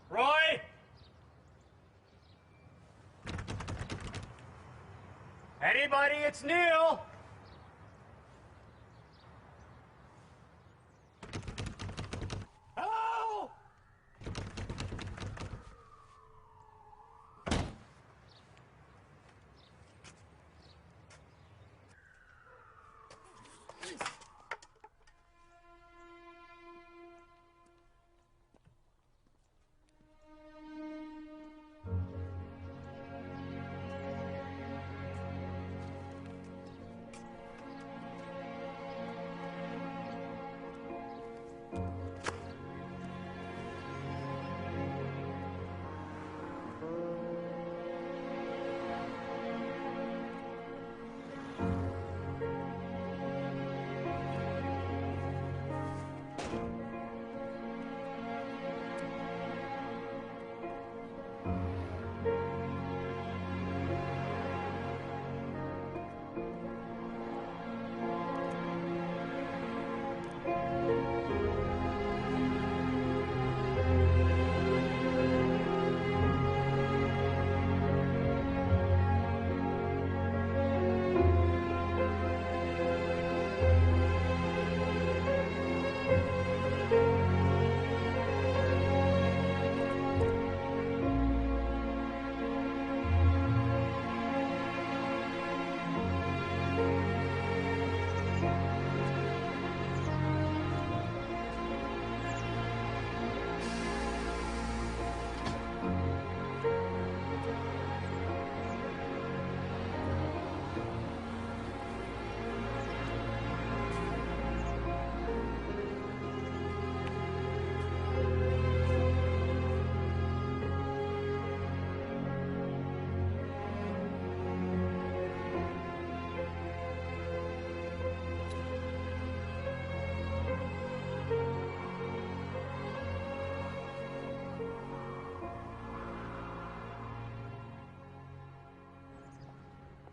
Roy? Anybody? It's Neil. Hello?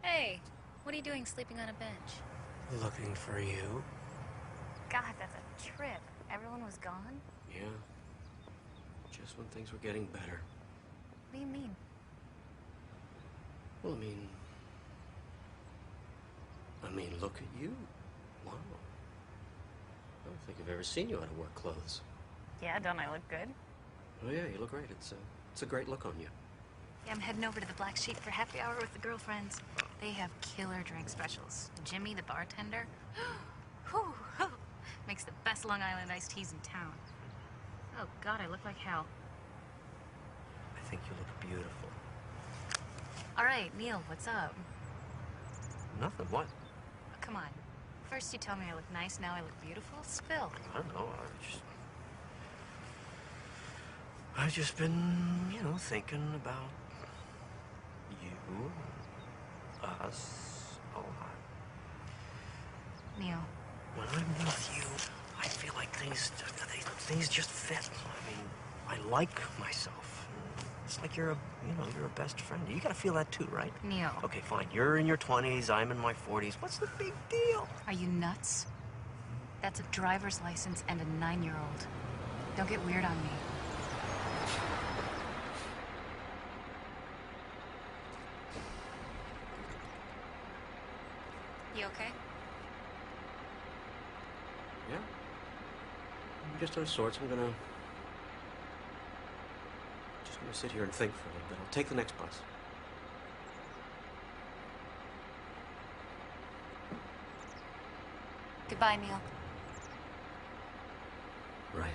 Hey, what are you doing sleeping on a bench? Looking for you. God, that's a trip. Everyone was gone? Yeah. Just when things were getting better. What do you mean? Well, I mean, look at you. Wow. I don't think I've ever seen you out of work clothes. Yeah, don't I look good? Oh yeah, you look great. It's a great look on you. Yeah, I'm heading over to the Black Sheep for happy hour with the girlfriends. They have killer drink specials. Jimmy, the bartender, whew, makes the best Long Island iced teas in town. Oh, God, I look like hell. I think you look beautiful. All right, Neil, what's up? Nothing. What? Come on. First you tell me I look nice, now I look beautiful. Spill. I don't know. I've just been, you know, thinking about you, us, a lot. Neil. When I'm with you, I feel like things just fit. I mean, I like myself. It's like you're a best friend. You gotta feel that too, right? Neil. Okay, fine. You're in your 20s, I'm in my 40s. What's the big deal? Are you nuts? That's a driver's license and a 9-year-old. Don't get weird on me. You okay? Yeah. I'm just out of sorts. I'm gonna sit here and think for a little bit. I'll take the next bus. Goodbye, Neil. Right.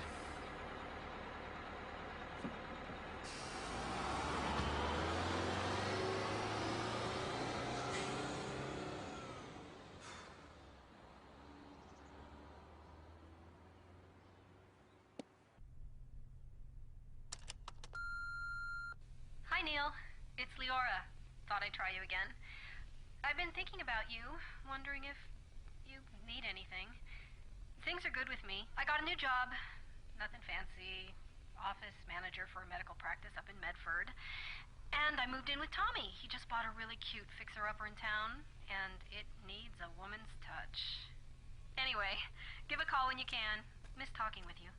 Hi, Neil. It's Leora. Thought I'd try you again. I've been thinking about you, wondering if you need anything. Things are good with me. I got a new job. Nothing fancy. Office manager for a medical practice up in Medford. And I moved in with Tommy. He just bought a really cute fixer-upper in town, and it needs a woman's touch. Anyway, give a call when you can. Miss talking with you.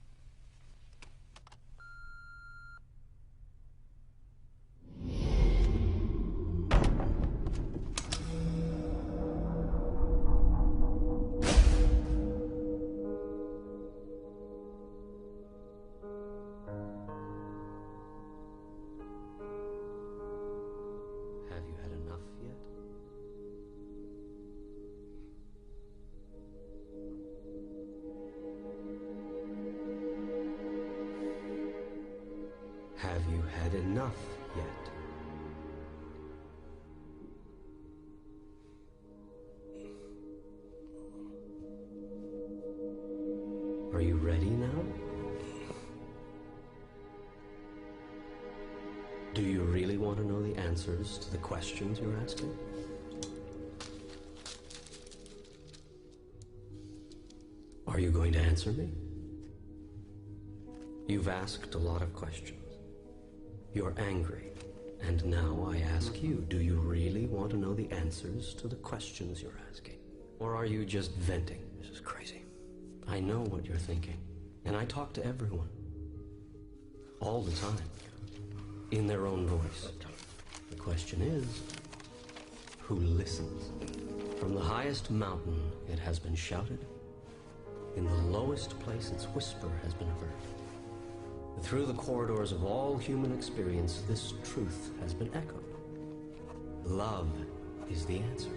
Have you had enough yet? Have you had enough yet? Are you ready now? Do you really want to know the answers to the questions you're asking? Are you going to answer me? You've asked a lot of questions. You're angry. And now I ask you, do you really want to know the answers to the questions you're asking? Or are you just venting? This is crazy. I know what you're thinking. And I talk to everyone. All the time. In their own voice. The question is, who listens? From the highest mountain it has been shouted. In the lowest place its whisper has been heard. Through the corridors of all human experience, this truth has been echoed. Love is the answer.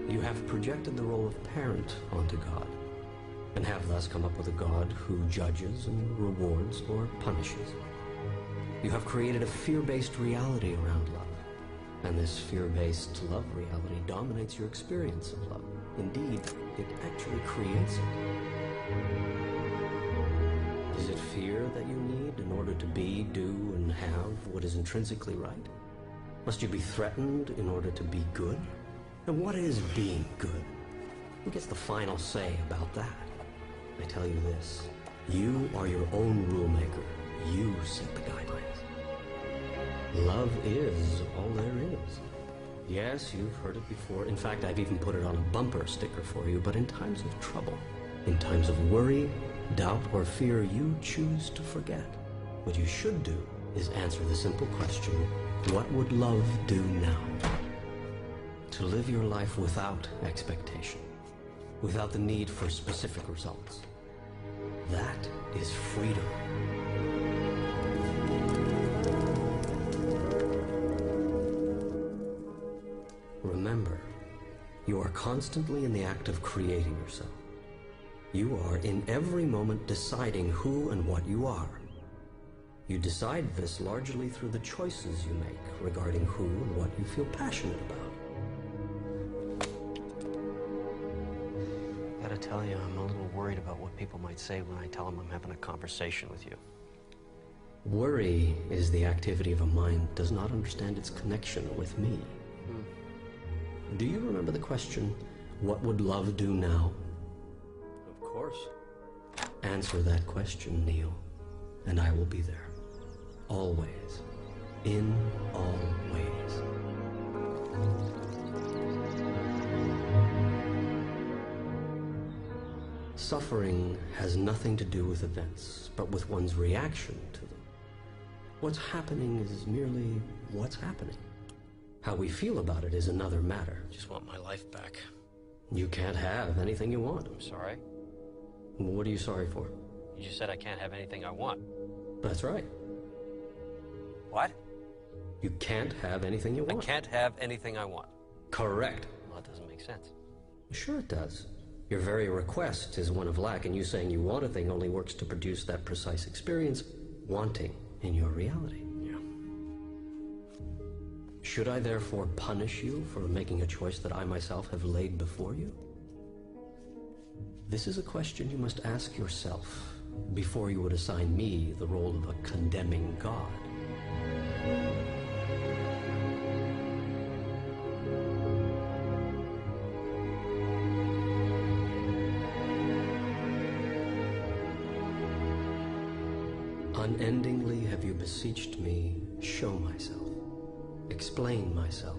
You have projected the role of parent onto God, and have thus come up with a God who judges and rewards or punishes. You have created a fear-based reality around love, and this fear-based love reality dominates your experience of love. Indeed, it actually creates it. Is it fear that you need in order to be, do, and have what is intrinsically right? Must you be threatened in order to be good? And what is being good? Who gets the final say about that? I tell you this, you are your own rule maker. You set the guidelines. Love is all there is. Yes, you've heard it before. In fact, I've even put it on a bumper sticker for you. But in times of trouble, in times of worry, doubt, or fear, you choose to forget. What you should do is answer the simple question, what would love do now? To live your life without expectation, without the need for specific results. That is freedom. Remember, you are constantly in the act of creating yourself. You are in every moment deciding who and what you are. You decide this largely through the choices you make regarding who and what you feel passionate about. I gotta tell you, I'm a little worried about what people might say when I tell them I'm having a conversation with you. Worry is the activity of a mind that does not understand its connection with me. Do you remember the question, what would love do now? Of course. Answer that question, Neil, and I will be there. Always. In all ways. Suffering has nothing to do with events, but with one's reaction to them. What's happening is merely what's happening. How we feel about it is another matter. Just want my life back. You can't have anything you want. I'm sorry. What are you sorry for? You just said I can't have anything I want. That's right. What? You can't have anything you want. I can't have anything I want. Correct. Well, that doesn't make sense. Sure it does. Your very request is one of lack, and you saying you want a thing only works to produce that precise experience, wanting, in your reality. Yeah. Should I therefore punish you for making a choice that I myself have laid before you? This is a question you must ask yourself before you would assign me the role of a condemning God. Unendingly have you beseeched me, show myself, explain myself,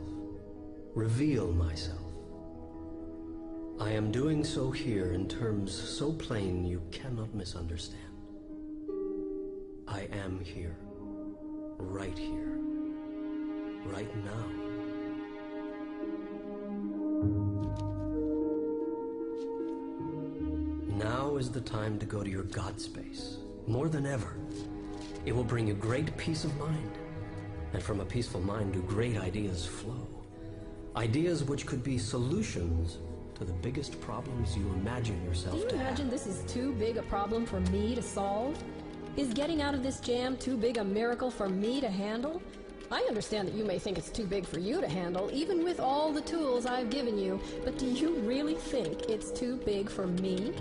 reveal myself. I am doing so here in terms so plain you cannot misunderstand. I am here, right now. Now is the time to go to your God space, more than ever. It will bring you great peace of mind, and from a peaceful mind do great ideas flow. Ideas which could be solutions to the biggest problems you imagine yourself to have. Do you imagine this is too big a problem for me to solve? Is getting out of this jam too big a miracle for me to handle? I understand that you may think it's too big for you to handle, even with all the tools I've given you, but do you really think it's too big for me?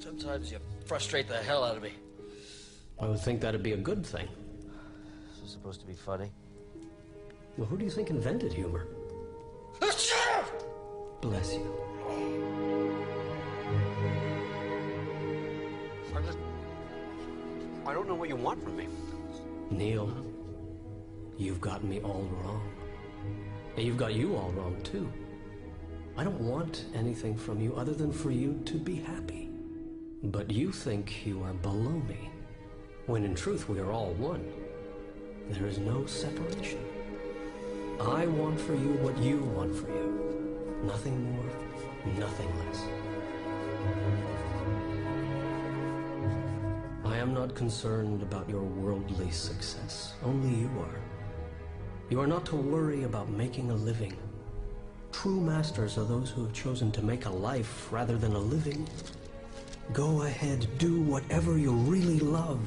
Sometimes you frustrate the hell out of me. I would think that'd be a good thing. This is supposed to be funny. Well, who do you think invented humor? Bless you. I don't know what you want from me. Neil, you've got me all wrong. And you've got you all wrong, too. I don't want anything from you other than for you to be happy. But you think you are below me, when in truth we are all one. There is no separation. I want for you what you want for you. Nothing more, nothing less. I am not concerned about your worldly success. Only you are. You are not to worry about making a living. True masters are those who have chosen to make a life rather than a living. Go ahead, do whatever you really love.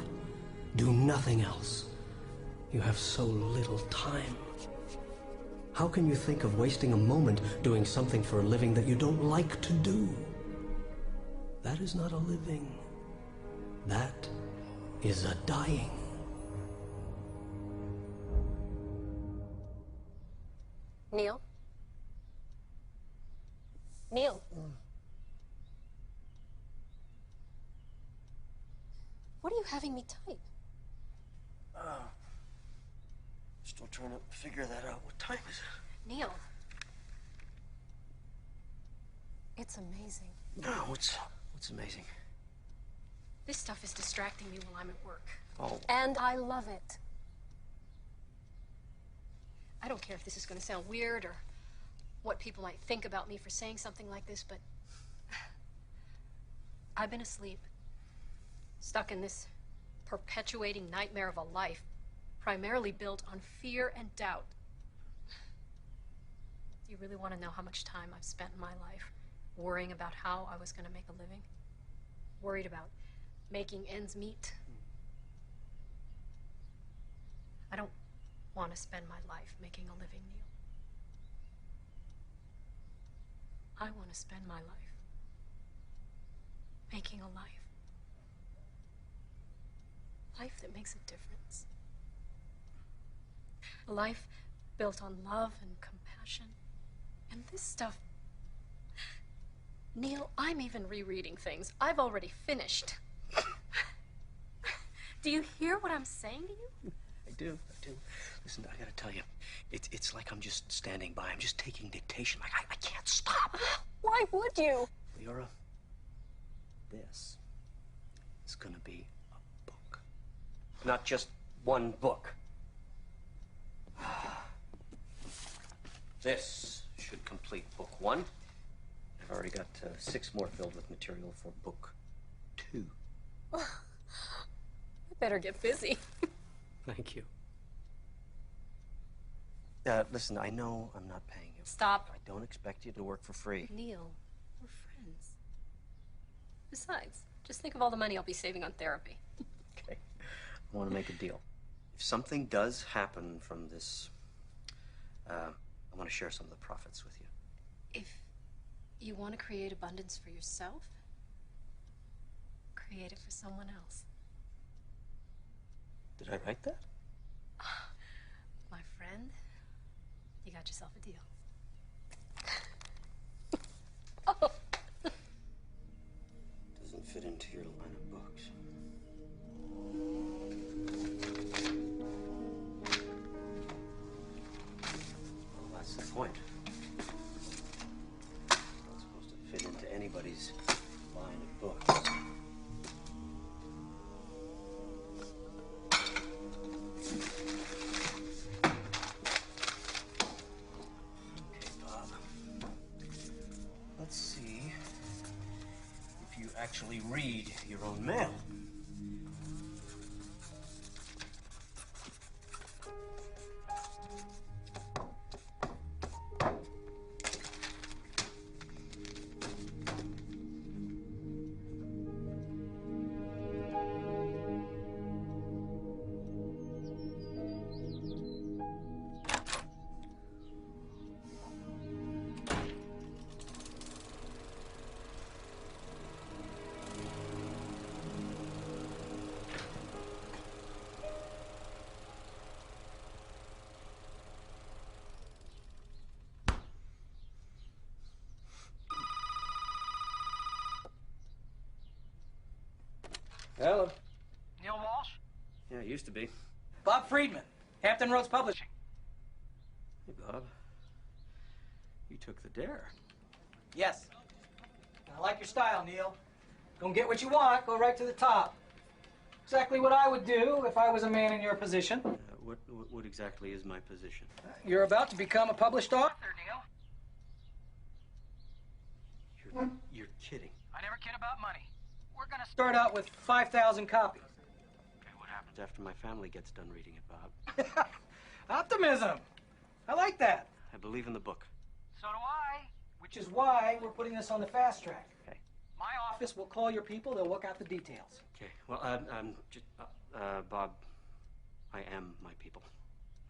Do nothing else. You have so little time. How can you think of wasting a moment doing something for a living that you don't like to do? That is not a living. That is a dying. Neil? Neil? What are you having me type? Still trying to figure that out. What time is it? Neil. It's amazing. No, what's amazing? This stuff is distracting me while I'm at work. Oh. And I love it. I don't care if this is going to sound weird or what people might think about me for saying something like this, but I've been asleep, stuck in this perpetuating nightmare of a life, primarily built on fear and doubt. Do you really want to know how much time I've spent in my life worrying about how I was going to make a living? Worried about making ends meet? I don't want to spend my life making a living, Neil. I want to spend my life making a life. Life that makes a difference. A life built on love and compassion. And this stuff... Neil, I'm even rereading things I've already finished. Do you hear what I'm saying to you? I do. Listen, I gotta tell you, it's like I'm just standing by. I'm just taking dictation. Like, I can't stop. Why would you? Leora, this is gonna be a book. Not just one book. This should complete book 1. I've already got 6 more filled with material for book 2. I better get busy. Thank you. Listen, I know I'm not paying you. Stop. I don't expect you to work for free. Neil, we're friends. Besides, just think of all the money I'll be saving on therapy. Okay. I want to make a deal. If something does happen from this, I want to share some of the profits with you. If you want to create abundance for yourself, create it for someone else. Did I write that? My friend, you got yourself a deal. Oh. Doesn't fit into your line of books. Well, that's the point. It's not supposed to fit into anybody's line of books. Let's see if you actually read your own mail. Hello. Neil Walsh? Yeah, it used to be. Bob Friedman, Hampton Roads Publishing. Hey, Bob. You took the dare. Yes. I like your style, Neil. Don't get what you want, go right to the top. Exactly what I would do if I was a man in your position. What exactly is my position? You're about to become a published author, Neil. You're kidding. I never kid about money. We're gonna start out with 5,000 copies. Okay, what happens after my family gets done reading it, Bob? Optimism. I like that. I believe in the book. So do I. Which is why we're putting this on the fast track. Okay. My office will call your people. They'll work out the details. Okay. Well, Bob, I am my people.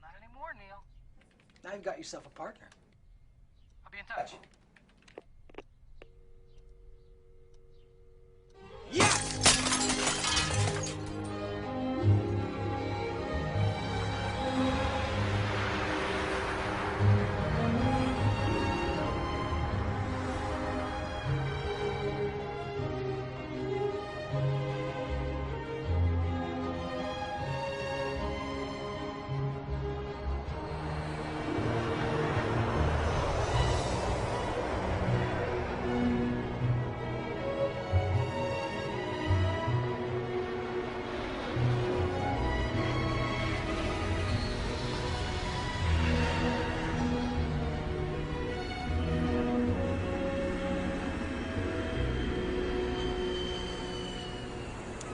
Not anymore, Neil. Now you've got yourself a partner. I'll be in touch.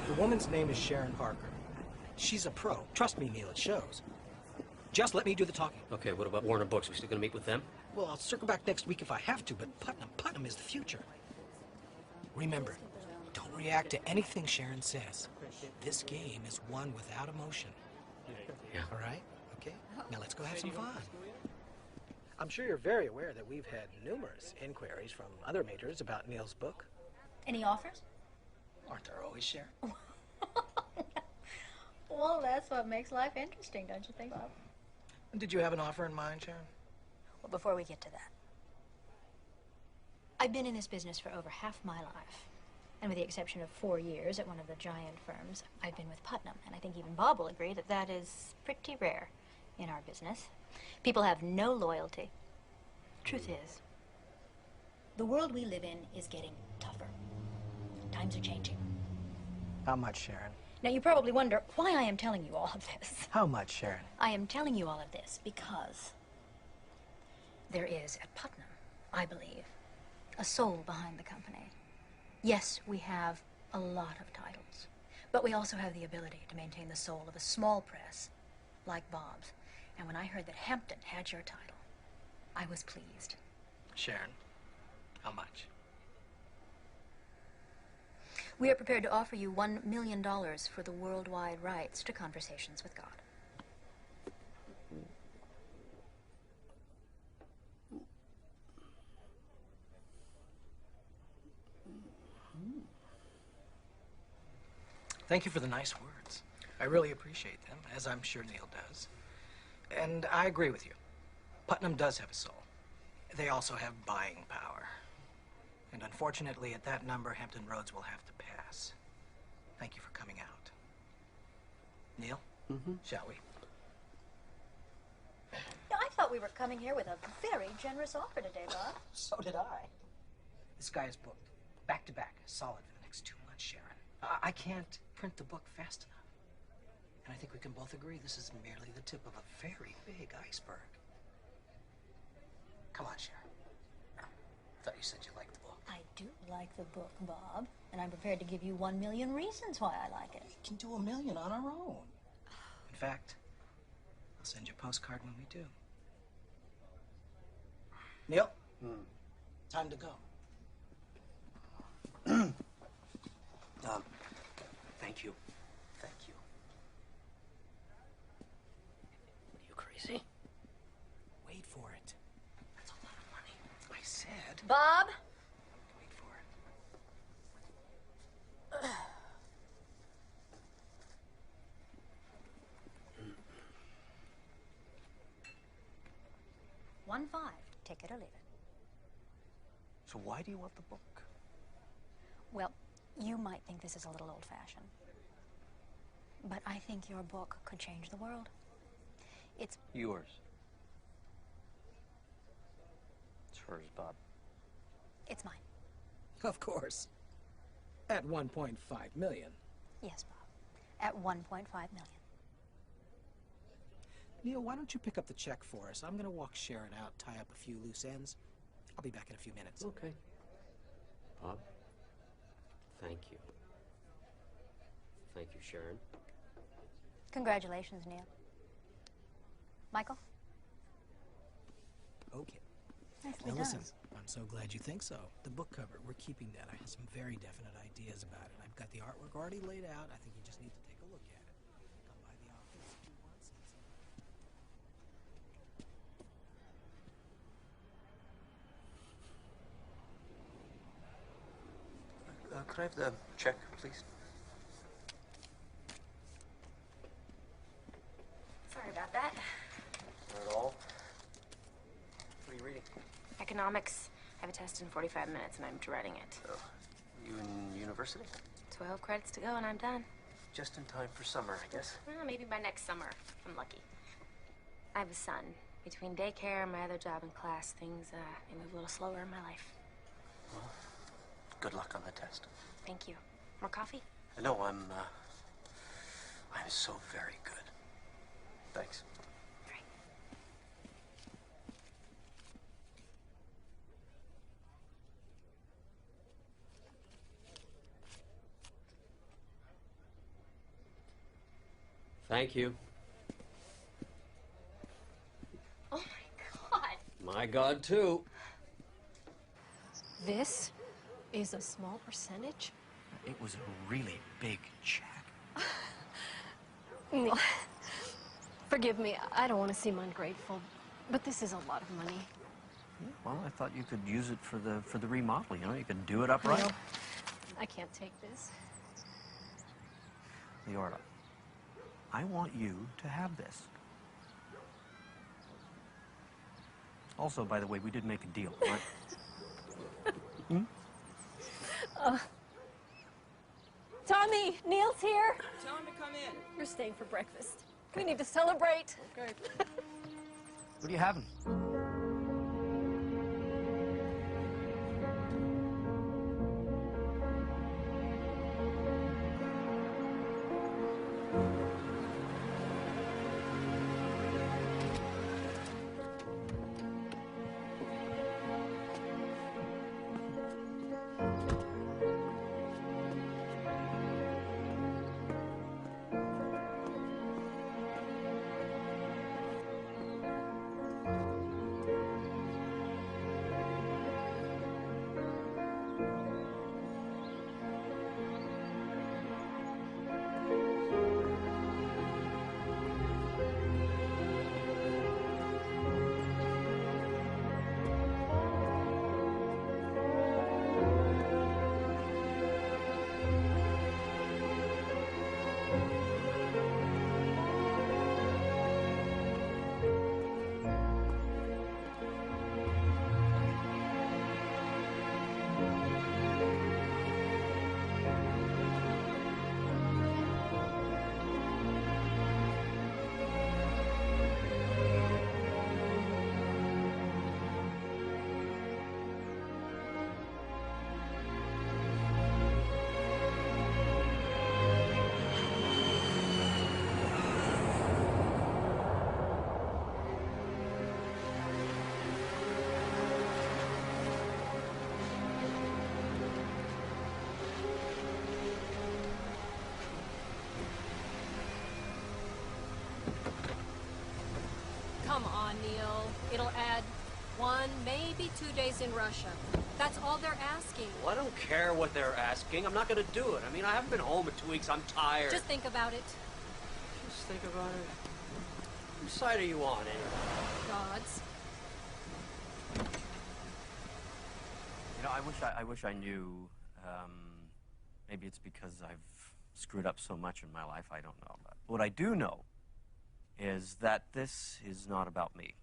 The woman's name is Sharon Parker. She's a pro. Trust me, Neil, it shows. Just let me do the talking. Okay, what about Warner Books? We still gonna meet with them? Well, I'll circle back next week if I have to, but Putnam is the future. Remember, don't react to anything Sharon says. This game is won without emotion. Yeah. All right? Okay? Now let's go have some fun. I'm sure you're very aware that we've had numerous inquiries from other majors about Neil's book. Any offers? Aren't there always, Sharon? Well, that's what makes life interesting, don't you think, Bob? Did you have an offer in mind, Sharon? Well, before we get to that, I've been in this business for over half my life. And with the exception of 4 years at one of the giant firms, I've been with Putnam. And I think even Bob will agree that that is pretty rare in our business. People have no loyalty. Truth is, the world we live in is getting tougher. Times are changing. How much, Sharon? Now, you probably wonder why I am telling you all of this. How much, Sharon? I am telling you all of this because there is at Putnam, I believe, a soul behind the company. Yes, we have a lot of titles, but we also have the ability to maintain the soul of a small press like Bob's. And when I heard that Hampton had your title, I was pleased. Sharon, how much? We are prepared to offer you $1 million for the worldwide rights to Conversations with God. Thank you for the nice words. I really appreciate them, as I'm sure Neil does. And I agree with you. Putnam does have a soul. They also have buying power. And unfortunately, at that number, Hampton Roads will have to pass. Thank you for coming out. Neil, shall we? Now, I thought we were coming here with a very generous offer today, Bob. So did I. This guy is booked, back to back, solid for the next 2 months, Sharon. I can't print the book fast enough. And I think we can both agree this is merely the tip of a very big iceberg. Come on, Sharon. I thought you said you liked the book. I do like the book, Bob, and I'm prepared to give you 1 million reasons why I like it. We can do 1 million on our own. In fact, I'll send you a postcard when we do. Neil, time to go. Thank you. Thank you. Are you crazy? Wait for it. That's a lot of money. I said. Bob? Wait for it. 1-5. Take it or leave it. So why do you want the book? Well, you might think this is a little old-fashioned, but I think your book could change the world. It's Yours. It's hers, Bob. It's mine. Of course. At 1.5 million. Yes, Bob. At 1.5 million. Neil, why don't you pick up the check for us? I'm going to walk Sharon out, tie up a few loose ends. I'll be back in a few minutes. Okay. Bob, thank you. Thank you, Sharon. Congratulations, Neil. Michael? Okay. Nicely Now done. listen, I'm so glad you think so. The book cover, we're keeping that. I have some very definite ideas about it. I've got the artwork already laid out. I think you just need to take a look at it. Come by the office if you want some. Could I have the check, please? Sorry about that. Not at all. What are you reading? Economics. I have a test in 45 minutes and I'm dreading it. Oh, you in university? 12 credits to go and I'm done. Just in time for summer, I guess. Well, maybe by next summer, if I'm lucky. I have a son. Between daycare and my other job and class, things may move a little slower in my life. Well, good luck on the test. Thank you. More coffee? No, I'm so very good. Thanks. Thank you. Oh my God. My God, too. This is a small percentage? It was a really big check. Neil, forgive me. I don't want to seem ungrateful, but this is a lot of money. Yeah, well, I thought you could use it for the remodel. You know, you could do it upright. Neil, I can't take this. Leora, I want you to have this. Also, by the way, we did make a deal, right? Tommy, Neil's here. Tell him to come in. You're staying for breakfast. We need to celebrate. Okay. What are you having? Come on, Neil. It'll add 1, maybe 2 days in Russia. That's all they're asking. Well, I don't care what they're asking. I'm not going to do it. I mean, I haven't been home in 2 weeks. I'm tired. Just think about it. Just think about it. Whose side are you on, anyway? God's. You know, I wish I knew. Maybe it's because I've screwed up so much in my life. I don't know. But what I do know is that this is not about me.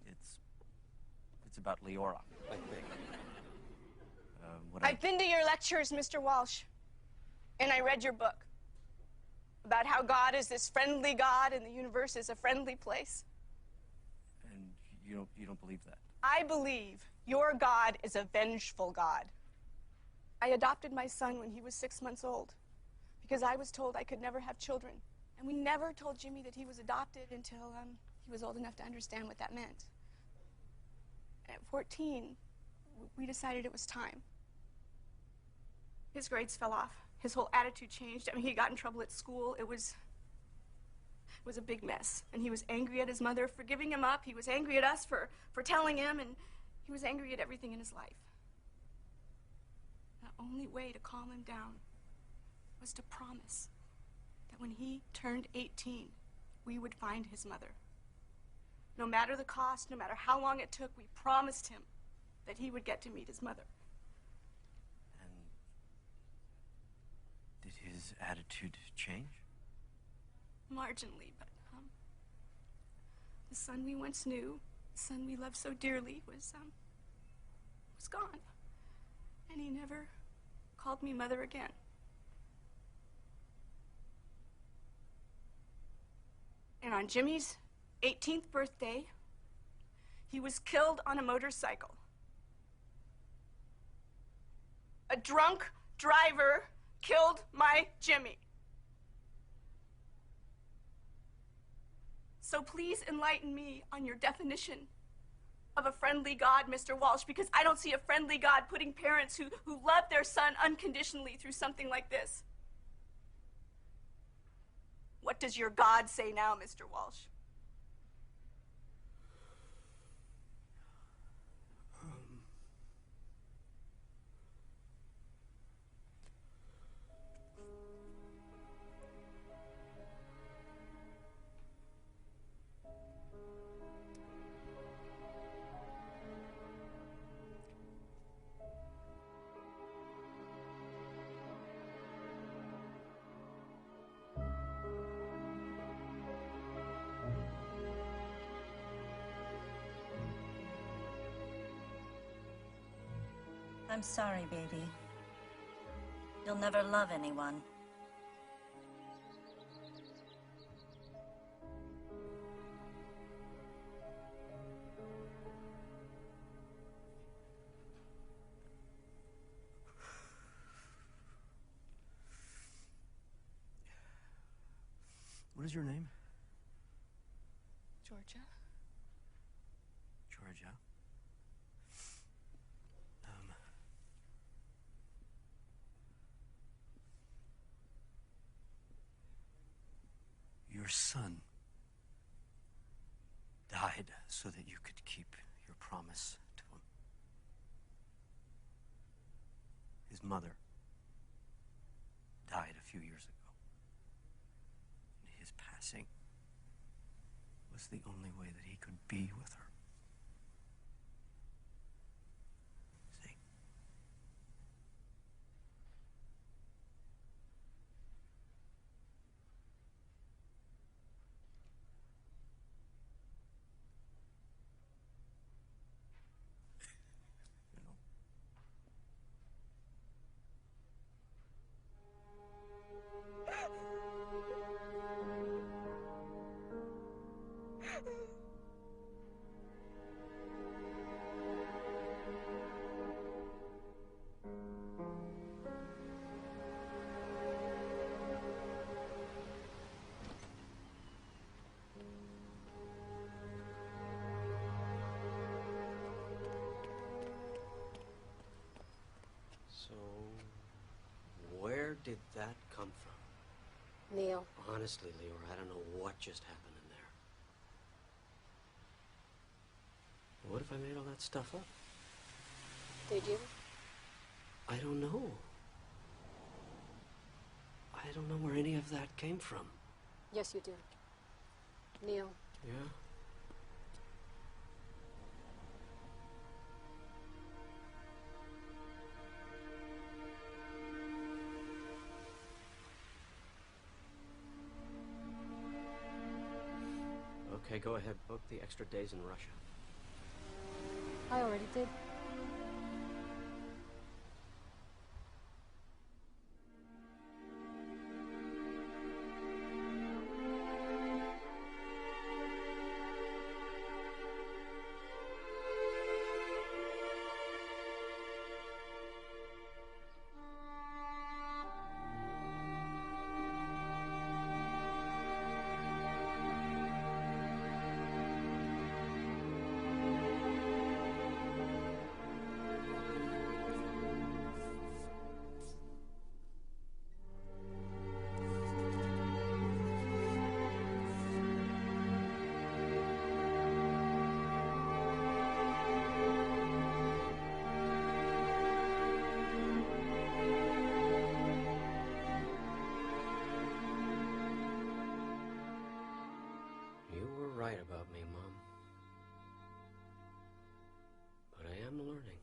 It's about Leora, I think. I've been to your lectures, Mr. Walsh, and I read your book about how God is this friendly God and the universe is a friendly place. And you don't believe that? I believe your God is a vengeful God. I adopted my son when he was 6 months old because I was told I could never have children. And we never told Jimmy that he was adopted until he was old enough to understand what that meant. And at 14, we decided it was time. His grades fell off. His whole attitude changed. I mean, he got in trouble at school. It was a big mess. And he was angry at his mother for giving him up. He was angry at us for telling him, and he was angry at everything in his life. The only way to calm him down was to promise that when he turned 18, we would find his mother. No matter the cost, no matter how long it took, we promised him that he would get to meet his mother. And did his attitude change? Marginally, but the son we once knew, the son we loved so dearly, was gone. And he never called me mother again. And on Jimmy's 18th birthday, he was killed on a motorcycle. A drunk driver killed my Jimmy. So please enlighten me on your definition of a friendly God, Mr. Walsh, because I don't see a friendly God putting parents who love their son unconditionally through something like this. What does your God say now, Mr. Walsh? I'm sorry, baby. You'll never love anyone. What is your name? Georgia. Georgia. Your son died so that you could keep your promise to him. His mother died a few years ago. And his passing was the only way that he could be with her. See? So, where did that come from? Neil. Honestly, Leora, I don't know what just happened in there. What if I made all that stuff up? Did you? I don't know. I don't know where any of that came from. Yes, you did. Neil. Yeah? Okay, go ahead. Book the extra days in Russia. I already did. You were right about me, Mom. But I am learning.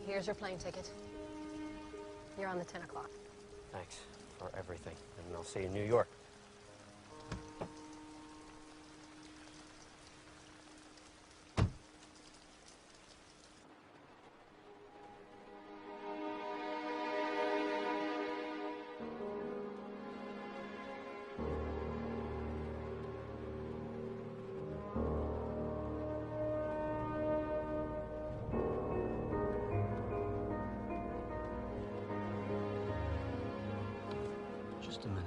Here's your plane ticket. You're on the 10 o'clock. Thanks for everything, and I'll see you in New York. Just a minute.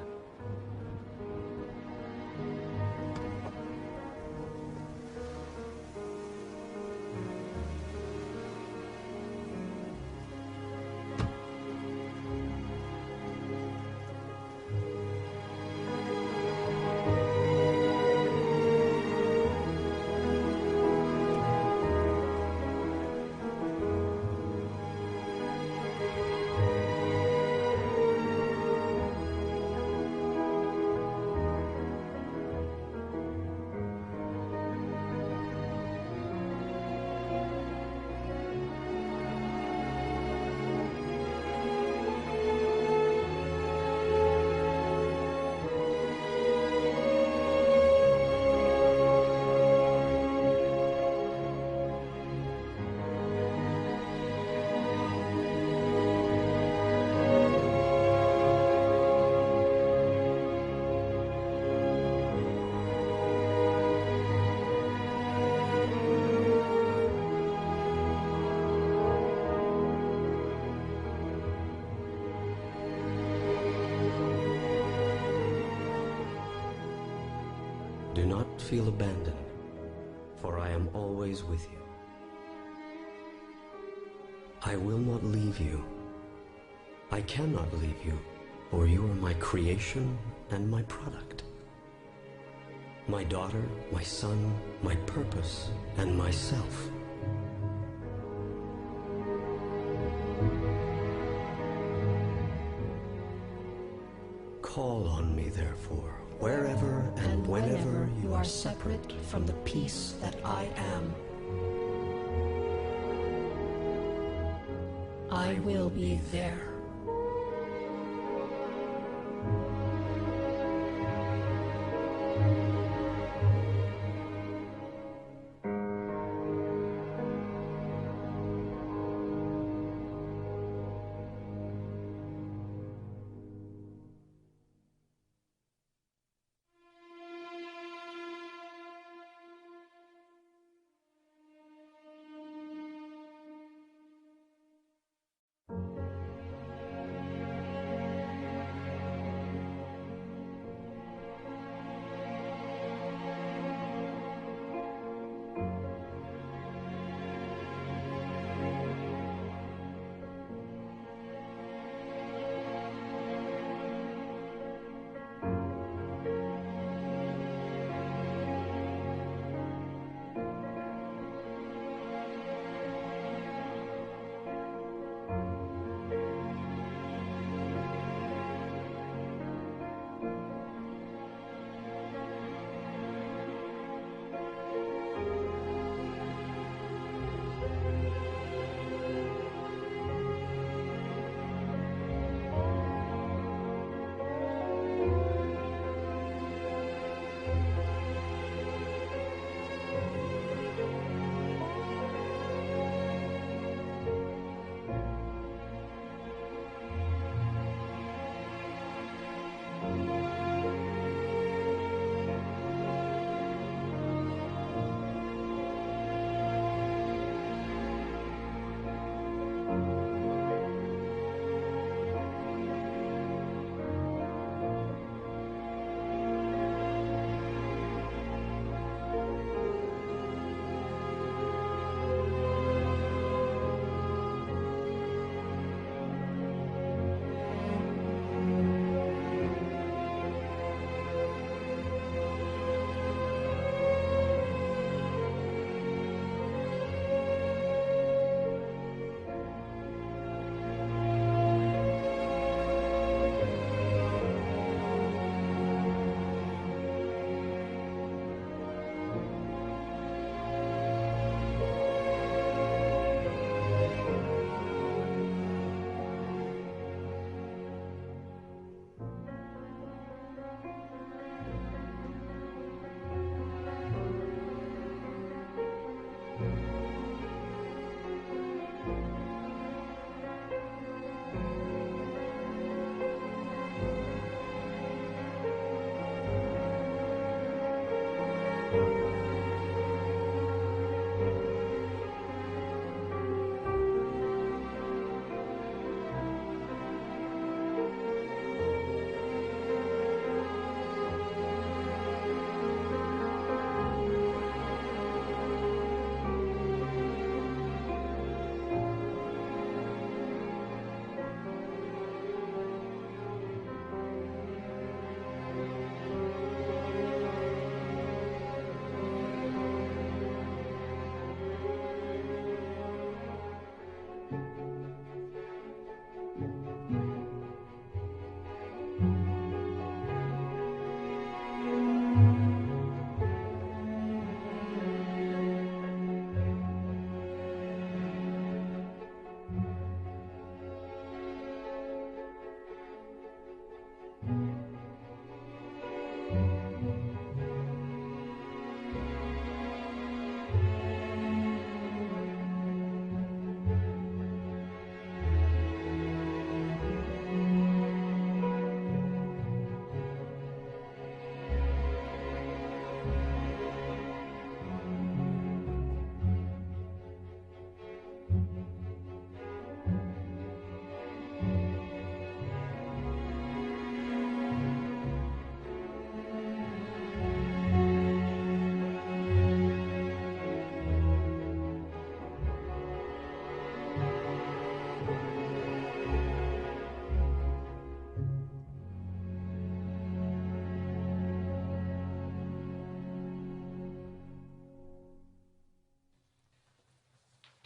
not feel abandoned, for I am always with you. I will not leave you. I cannot leave you, for you are my creation and my product. My daughter, my son, my purpose, and myself. Call on me, therefore, wherever and whenever you are separate from the peace that I am. I will be there.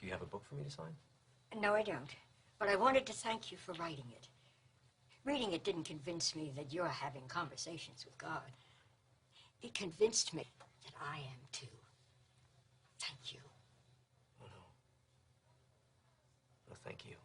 Do you have a book for me to sign? No, I don't. But I wanted to thank you for writing it. Reading it didn't convince me that you're having conversations with God. It convinced me that I am too. Thank you. Oh, no. No, thank you.